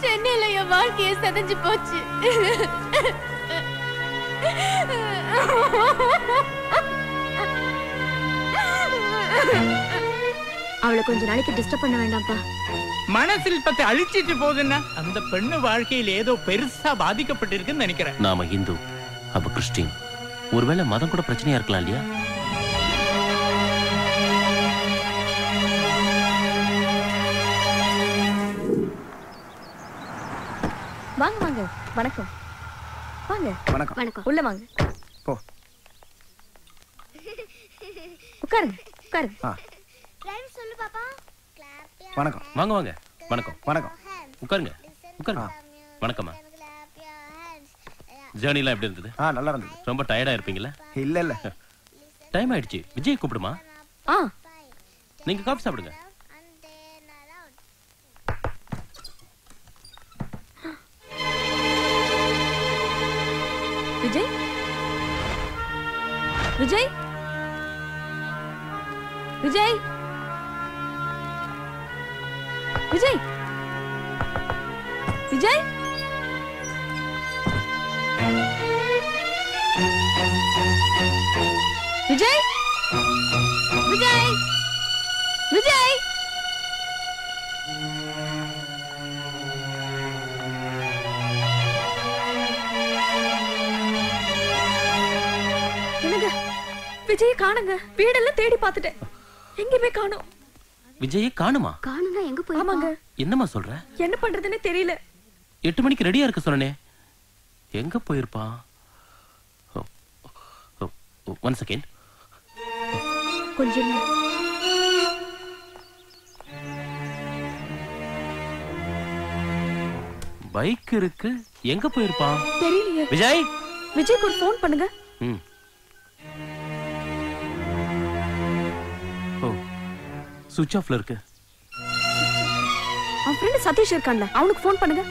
சென்னையில என் வாழ்க்கையை செதஞ்சு போச்சு. அவளை கொஞ்ச நாளைக்கு டிஸ்டர்ப் பண்ண வேண்டாம்ப்பா. மனசில்பத்தை அழிச்சிட்டு போகுதுன்னா அந்த பெண்ணு வாழ்க்கையில் ஏதோ பெருசா பாதிக்கப்பட்டிருக்குன்னு நினைக்கிறேன். நாம இந்து, அவ கிறிஸ்டின். ஒருவேளை மதம் கூட பிரச்சனையா இருக்கலாம் இல்லையா? வாங்க வாங்க. வணக்கம். வாங்க. வணக்கம். வணக்கம். உள்ள வாங்க. போ. உட்காருங்க உட்காருங்க. சொல்லு பாப்பா. வணக்கம். வாங்க வாங்க. வணக்கம். வணக்கம். உட்காருங்க உட்காருங்க. வணக்கம்மா. ஜேர்னிலாம் எப்படி இருந்தது? நல்லா இருந்தது. ரொம்ப டயர்டா இருப்பீங்களா? இல்ல இல்ல, டைம் ஆயிடுச்சு. விஜய் கூப்பிடுமா? நீங்க காஃபி சாப்பிடுங்க. விஜய் விஜய் விஜய் விஜய் விஜய் விஜய் விஜய் விஜய் விஜய் காணுங்க. வீடெல்லாம் தேடி பார்த்துட்டேன், எங்கேயுமே காணோம். விஜய் காணுமா? காணுங்க. எங்க போய்? ஆமாங்க. என்னம்மா சொல்ற? என்ன பண்றதுன்னு தெரியல. 8 மணிக்கு ரெடியா இருக்க சொன்னனே, எங்க போயிருப்பான்? One second. கொஞ்சம் பைக் இருக்கு, எங்க போயிருப்பான்? தெரியலையே. விஜய், விஜய்க்கு ஒரு ஃபோன் பண்ணுங்க. சுவிட்ச் ஆஃப்ல இருக்கு. அவன் ஃப்ரெண்ட் சதீஷ் இருக்கான்ல, அவனுக்கு ஃபோன் பண்ணுங்க.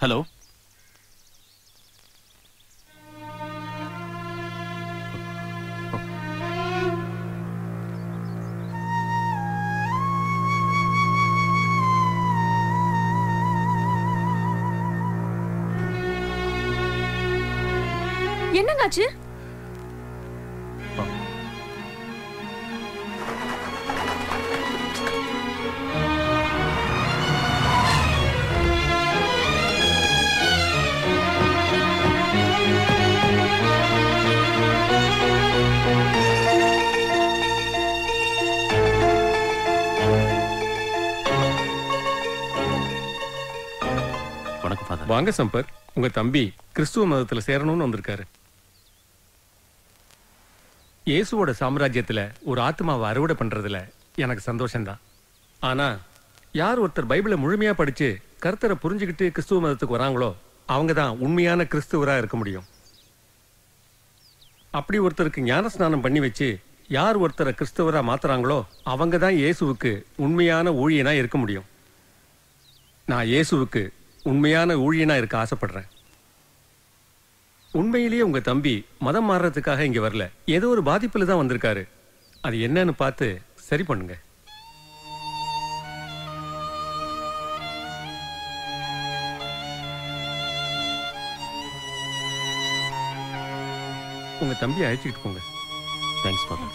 ஹலோ. என்னங்காச்சு? வாங்க சம்பத், உங்க தம்பி கிறிஸ்துவ மதத்துல சேரணும்னு வந்திருக்காரு. இயேசுவோட சாம்ராஜ்யத்துல ஒரு ஆத்மாவை அறுவடை பண்றதுல எனக்கு சந்தோஷம்தான். ஆனா யார் ஒருத்தர் பைபிளை முழுமையா படிச்சு கர்த்தரை புரிஞ்சுக்கிட்டு கிறிஸ்துவ மதத்துக்கு வராங்களோ அவங்க தான் உண்மையான கிறிஸ்துவரா இருக்க முடியும். அப்படி ஒருத்தருக்கு ஞான ஸ்நானம் பண்ணி வச்சு யார் ஒருத்தரை கிறிஸ்துவரா மாத்துறாங்களோ அவங்க தான் இயேசுவுக்கு உண்மையான ஊழியனா இருக்க முடியும். நான் இயேசுவுக்கு உண்மையான ஊழியனா இருக்க ஆசைப்படுறேன். உண்மையிலேயே உங்க தம்பி மதம் மாறுறதுக்காக இங்க வரல, ஏதோ ஒரு பாதிப்புல தான் வந்திருக்காரு. அது என்னன்னு பார்த்து சரி பண்ணுங்க. உங்க தம்பி அழைச்சிட்டு போங்க. Thanks father.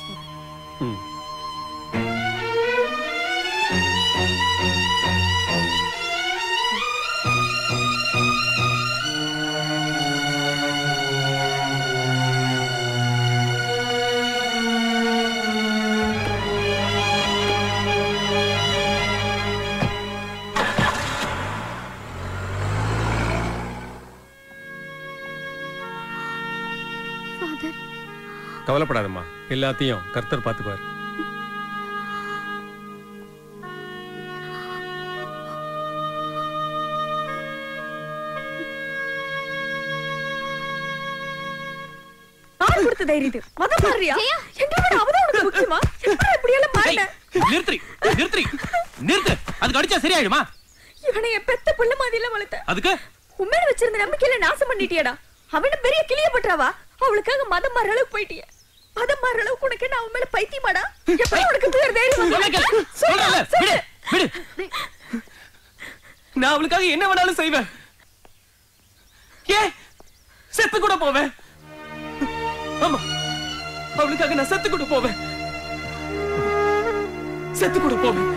கவலைப்படாதம்மா, எல்லாத்தையும் கர்த்தர் பார்த்துக்குவார். யார் கொடுத்த தைரியம்? மதம் மாறியா? எங்க விட அவதான் உனக்கு முக்கியமா? எப்படி இப்படி எல்லாம் மாறின? நிறுத்து. அதுக்கு அடிச்சா சரியாயிடுமா? இவனை என் பெத்த புள்ள மாதிரில வளர்த்த. அதுக்கு உண்மையில வச்சிருந்த நம்பிக்கையில நாசம் பண்ணிட்டியடா. அவன பெரிய கிளிய பண்றவா? அவளுக்காக மதம் மாற அளவுக்கு போயிட்டிய. மதம் மாற அளவுக்கு உனக்கு என்ன அவன் மேல பைத்தியமாடா? எப்படி உனக்கு பேர் தைரியம்? விடு. நான் அவளுக்காக என்ன வேணாலும் செய்வேன். செத்து கூட போவேன். ஆமா, அவளுக்காக நான் செத்து கூட போவேன். செத்து கூட போவேன்.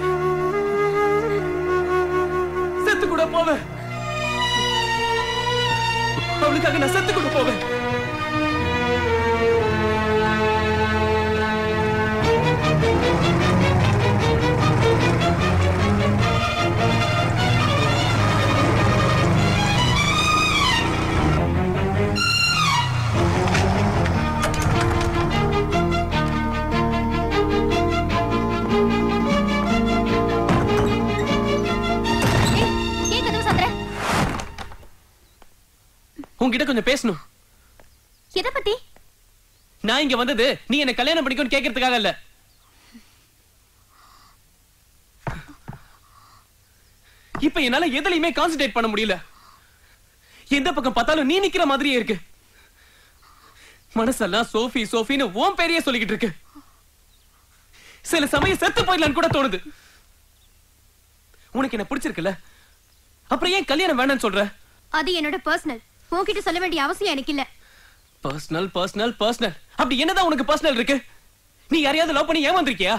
அவளுக்காக நான் செத்து கூட போவேன். உன்கிட்ட கொஞ்சம் பேசணும். எதை பத்தி? நான் இங்க வந்தது நீ என்ன கல்யாணம் பண்ணிக்கணும்னு கேட்கறதுக்காக இல்ல. இப்ப என்னால எதுலயுமே கான்சென்ட்ரேட் பண்ண முடியல. எந்த பக்கம் பார்த்தாலும் நீ நிக்கிற மாதிரியே இருக்கு. மனசெல்லாம் சோஃபி சோஃபின்னு ஓம் பேரையே சொல்லிக்கிட்டு இருக்கு. சில சமயம் செத்து போயிடலான்னு கூட தோணுது. உனக்கு என்ன பிடிச்சிருக்குல்ல, அப்புறம் ஏன் கல்யாணம் வேண்டாம்னு சொல்ற? அது என்னோட பர்சனல். உன்கிட்ட சொல்ல வேண்டிய அவசியம் எனக்கு இல்ல. பர்சனல் பர்சனல் பர்சனல் அப்படி என்னதான் உனக்கு பர்சனல் இருக்கு? நீ யாரையாவது லவ் பண்ணி ஏமாந்திருக்கியா?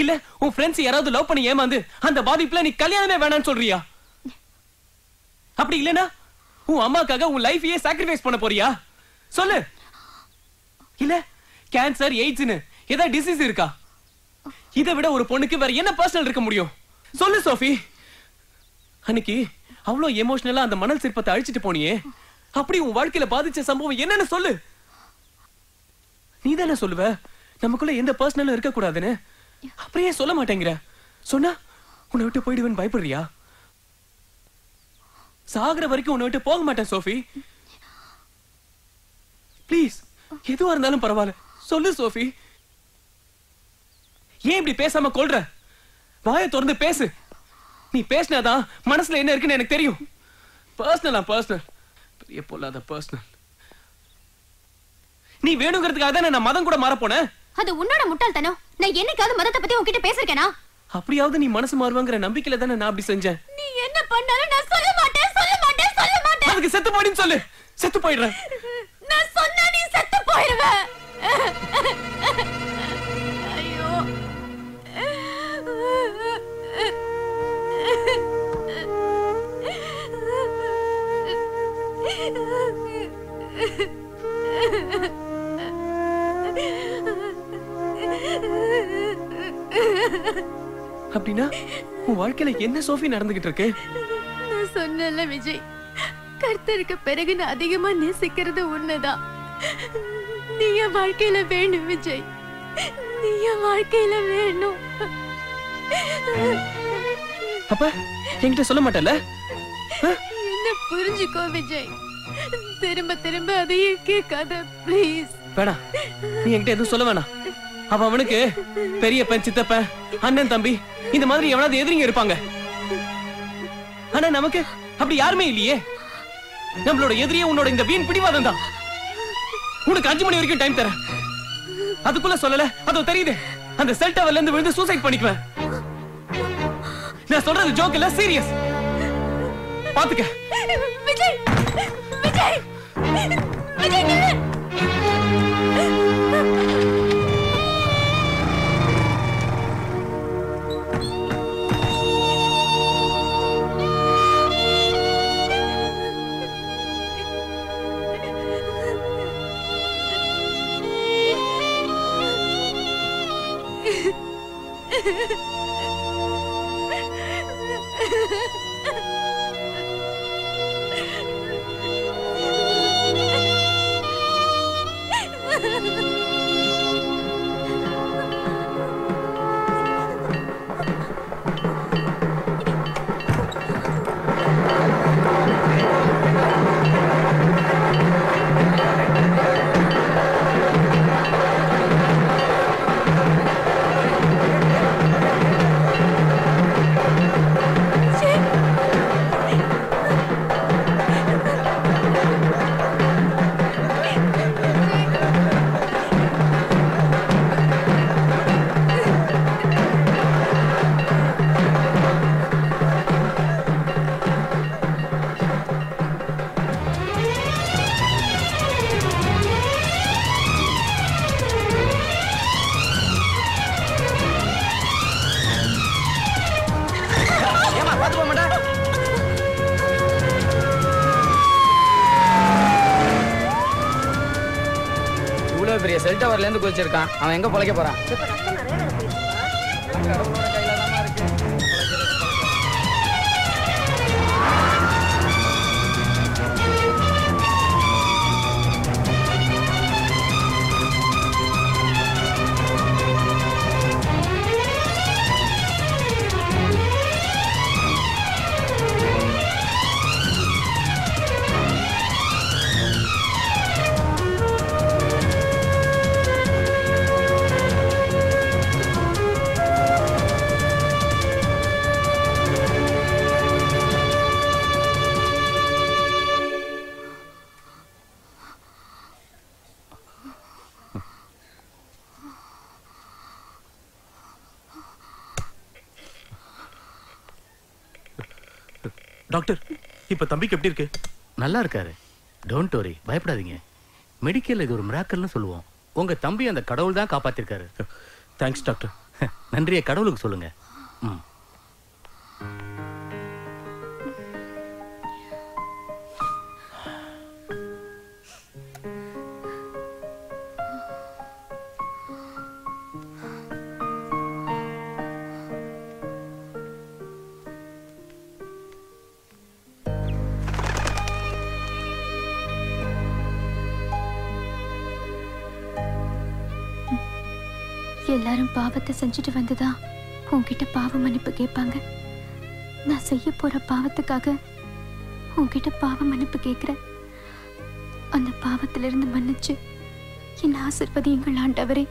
இல்ல உன் ஃப்ரெண்ட்ஸ் யாராவது லவ் பண்ணி ஏமாந்து அந்த பாதிப்புல நீ கல்யாணமே வேணாம்னு சொல்றியா? அப்படி இல்லனா உன் அம்மாக்காக உன் லைஃபையே சாக்ரிஃபைஸ் பண்ண போறியா? சொல்லு. இல்ல கேன்சர் எய்ட்ஸ்னு ஏதாவது டிசீஸ் இருக்கா? இதை விட ஒரு பொண்ணுக்கு வேற என்ன பர்சனல் இருக்க முடியும்? சொல்லு சோஃபி. அன்னைக்கு அவ்வளவு எமோஷனலா அந்த மணல் சிற்பத்தை அழிச்சிட்டு போனியே, அப்படி உன் வாழ்க்கையில பாதிச்ச சம்பவம் என்னன்னு சொல்லு. நீ தானே சொல்லுவ நமக்குள்ள எந்த பர்சனலும் இருக்க கூடாதுன்னு. அப்படியே சொல்ல மாட்டேங்கிற. சொன்னா உன்னை விட்டு போயிடுவேன்னு பயப்படுறியா? சாகுற வரைக்கும் உன்னை விட்டு போக மாட்டேன் சோஃபி. ப்ளீஸ், எதுவா இருந்தாலும் பரவாயில்ல சொல்லு சோஃபி. ஏன் இப்படி பேசாம கொள்ற? வாயை திறந்து பேசு. நீ பேசினாதான் மனசுல என்ன இருக்குன்னு எனக்கு தெரியும். பர்சனலா பர்சனல், பெரிய பொல்லாத பர்சனல். நீ வேணுங்கிறதுக்காக தான் நான் மதம் கூட மாற போனேன். அது உன்னோட முட்டாள்தனம். நான் என்னைக்காவது மதத்தை பத்தி உன்கிட்ட பேசிருக்கேனா? அப்படியாவது நீ மனசு மாறுவாங்கற நம்பிக்கையில தானே நான் அப்படி செஞ்சேன். நீ என்ன பண்ணாலும் நான் சொல்ல மாட்டேன். அதுக்கு செத்து போயிடுன்னு சொல்லு. செத்து போயிடுறேன். அப்படின்னா உன் வாழ்க்கையில என்ன சோஃபி நடந்துகிட்டு இருக்கு? நான் சொன்னல விஜய், கர்த்தருக்கு பிறகு நான் அதிகமா நேசிக்கிறது உன்னைதான். நீ என் வாழ்க்கையில வேணும் விஜய், நீ என் வாழ்க்கையில வேணும். அப்ப என்கிட்ட சொல்ல மாட்டல? என்ன புரிஞ்சுக்கோ விஜய், திரும்ப திரும்ப அதையே கேட்காத ப்ளீஸ். வேணாம், நீ என்கிட்ட எதுவும் சொல்ல வேணாம். அவனுக்கு பெரியப்பன், சித்தப்பன், அண்ணன், தம்பி இந்த மாதிரி எவனாவது எதிரிங்க இருப்பாங்க. ஆனா நமக்கு அப்படி யாருமே இல்லையே. நம்மளோட எதிரியே உன்னோட இந்த வீண் பிடிவாதம் தான். உனக்கு 5 மணி வரைக்கும் டைம் தரேன். அதுக்குள்ள சொல்லல, அதோ தெரியுது, அந்த செல் டவர்ல இருந்து விழுந்து சூசைட் பண்ணிக்குவேன். நான் சொல்றது ஜோக் இல்ல, சீரியஸ். பாத்துக்க. விஜய், விஜய், விஜய் நில்லு. பெரிய செல் டவர்ல இருந்து குதிச்சிருக்கான். அவன் எங்க பொழைக்க போறான்? டாக்டர், இப்ப தம்பிக்கு எப்படி இருக்கு? நல்லா இருக்காரு. டோன்ட் வரி, பயப்படாதீங்க. மெடிக்கல் இது ஒரு மிராக்கல்னு சொல்லுவோம். உங்க தம்பி அந்த கடவுள் தான் காப்பாத்திருக்காரு. Thanks doctor. நன்றியை கடவுளுக்கு சொல்லுங்க. எல்லாரும் பாவத்தை செஞ்சுட்டு வந்துதா உன்கிட்ட பாவ மன்னிப்பு கேட்பாங்க. நான் செய்ய போற பாவத்துக்காக உன்கிட்ட பாவ மன்னிப்பு கேட்கிறேன். அந்த பாவத்திலிருந்து மன்னிச்சு என் ஆசீர்வதியுங்கள் ஆண்டவரே.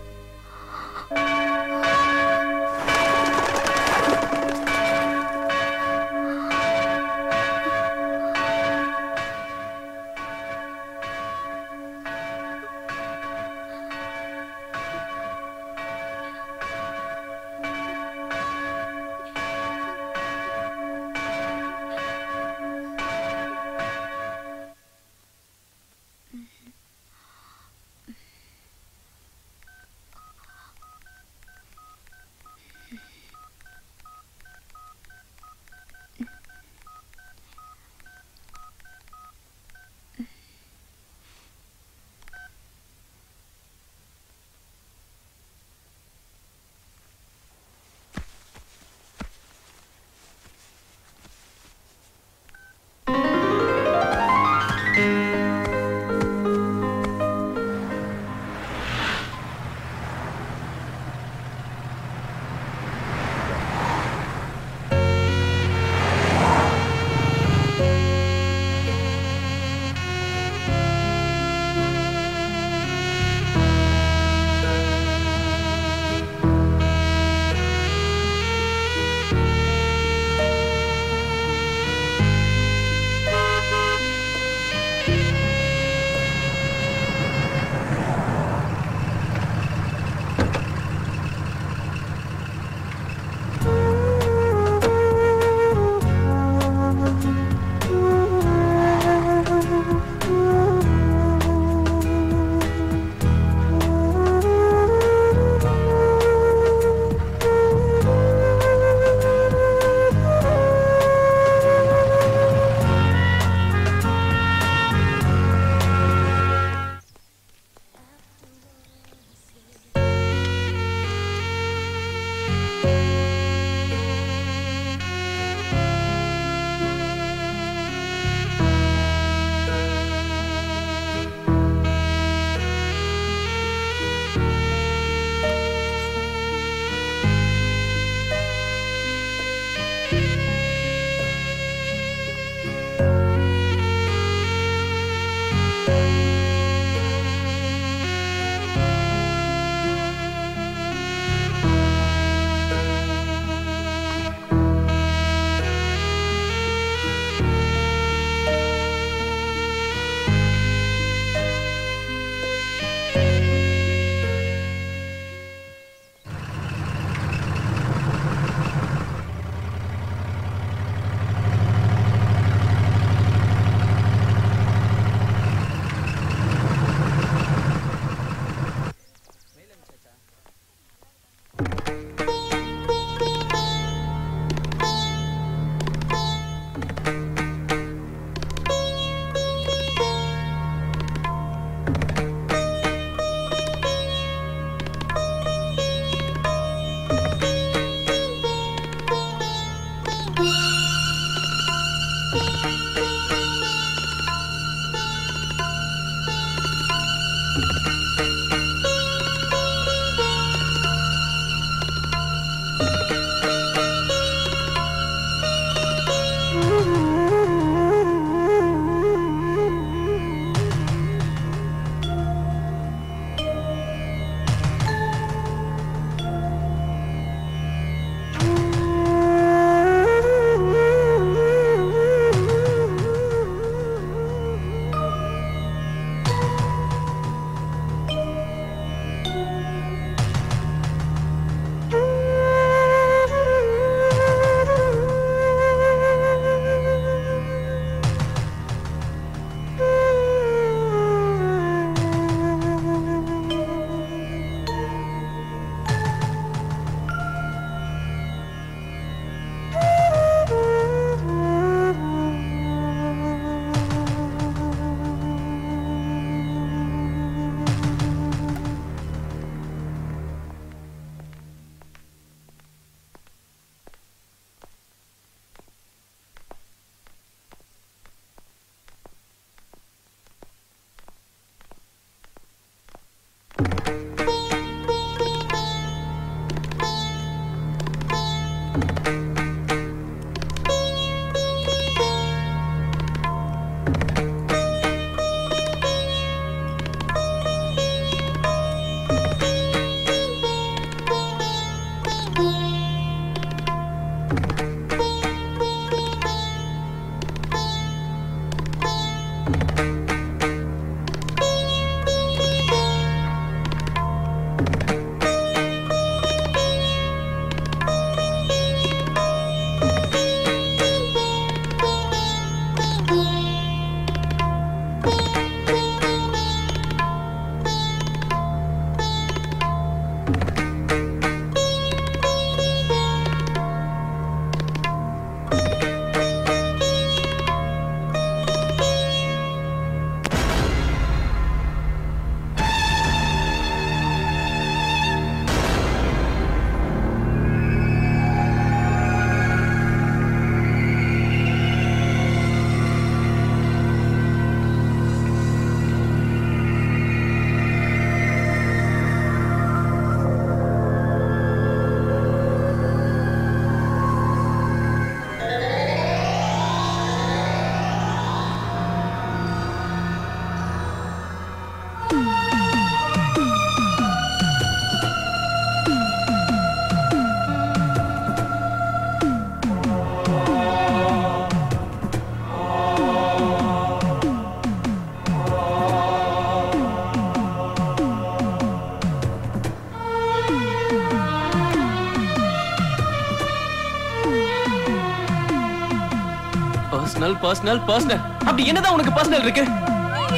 பர்சனல் பர்சனல் பர்சனல் அப்படி என்னதான் உனக்கு பர்சனல் இருக்கு?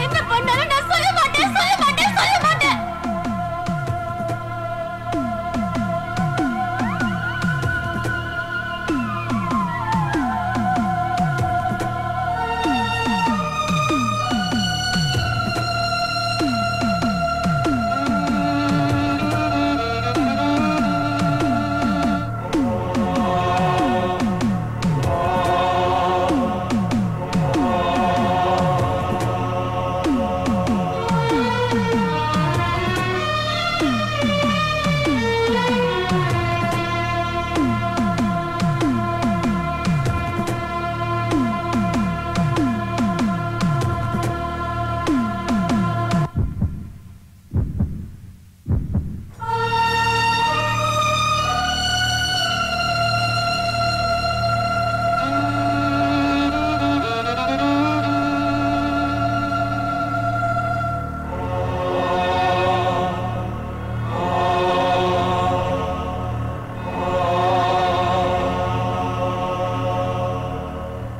என்ன பண்ணாலும் நான் சொல்ல மாட்டேன் சொல்ல மாட்டேன் சொல்ல மாட்டேன்.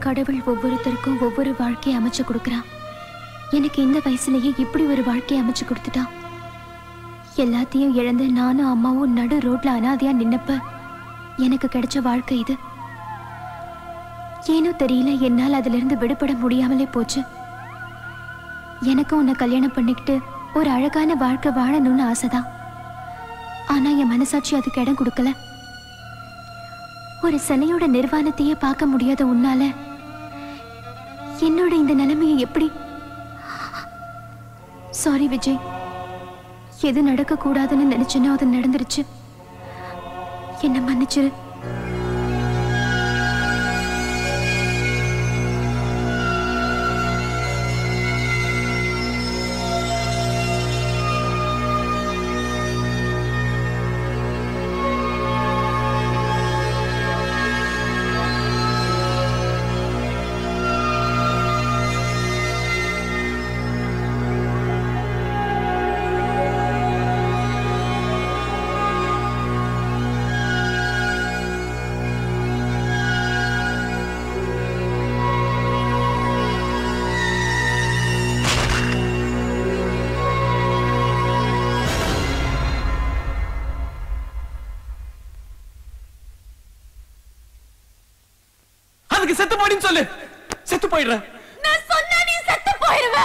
கடவுள் ஒவ்வொருத்தருக்கும் ஒவ்வொரு வாழ்க்கையை அமைச்சு கொடுக்கறான். எனக்கு இந்த வயசுலயே இப்படி ஒரு வாழ்க்கையை அமைச்சு கொடுத்துட்டான். எல்லாத்தையும் இழந்து நானும் அம்மாவும் நடு ரோட்ல அனாதையா நின்னப்ப எனக்கு கிடைச்ச வாழ்க்கை இது. ஏனோ தெரியல, என்னால் அதுல இருந்து விடுபட முடியாமலே போச்சு. எனக்கும் உன்னை கல்யாணம் பண்ணிக்கிட்டு ஒரு அழகான வாழ்க்கை வாழணும்னு ஆசைதான். ஆனா என் மனசாட்சி அதுக்கு இடம் கொடுக்கல. ஒரு சிலையோட நிர்வாணத்தையே பார்க்க முடியாத உன்னால என்னோட இந்த நிலைமையை எப்படி? சாரி விஜய், எது நடக்க கூடாதுன்னு நினைச்சனோ அது நடந்துருச்சு. என்ன மன்னிச்சிரு. செத்து போடின்னு சொல்லு, செத்து போயிடுற. நான் சொன்னா நீ செத்து போயிடுவ.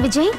விஜய்,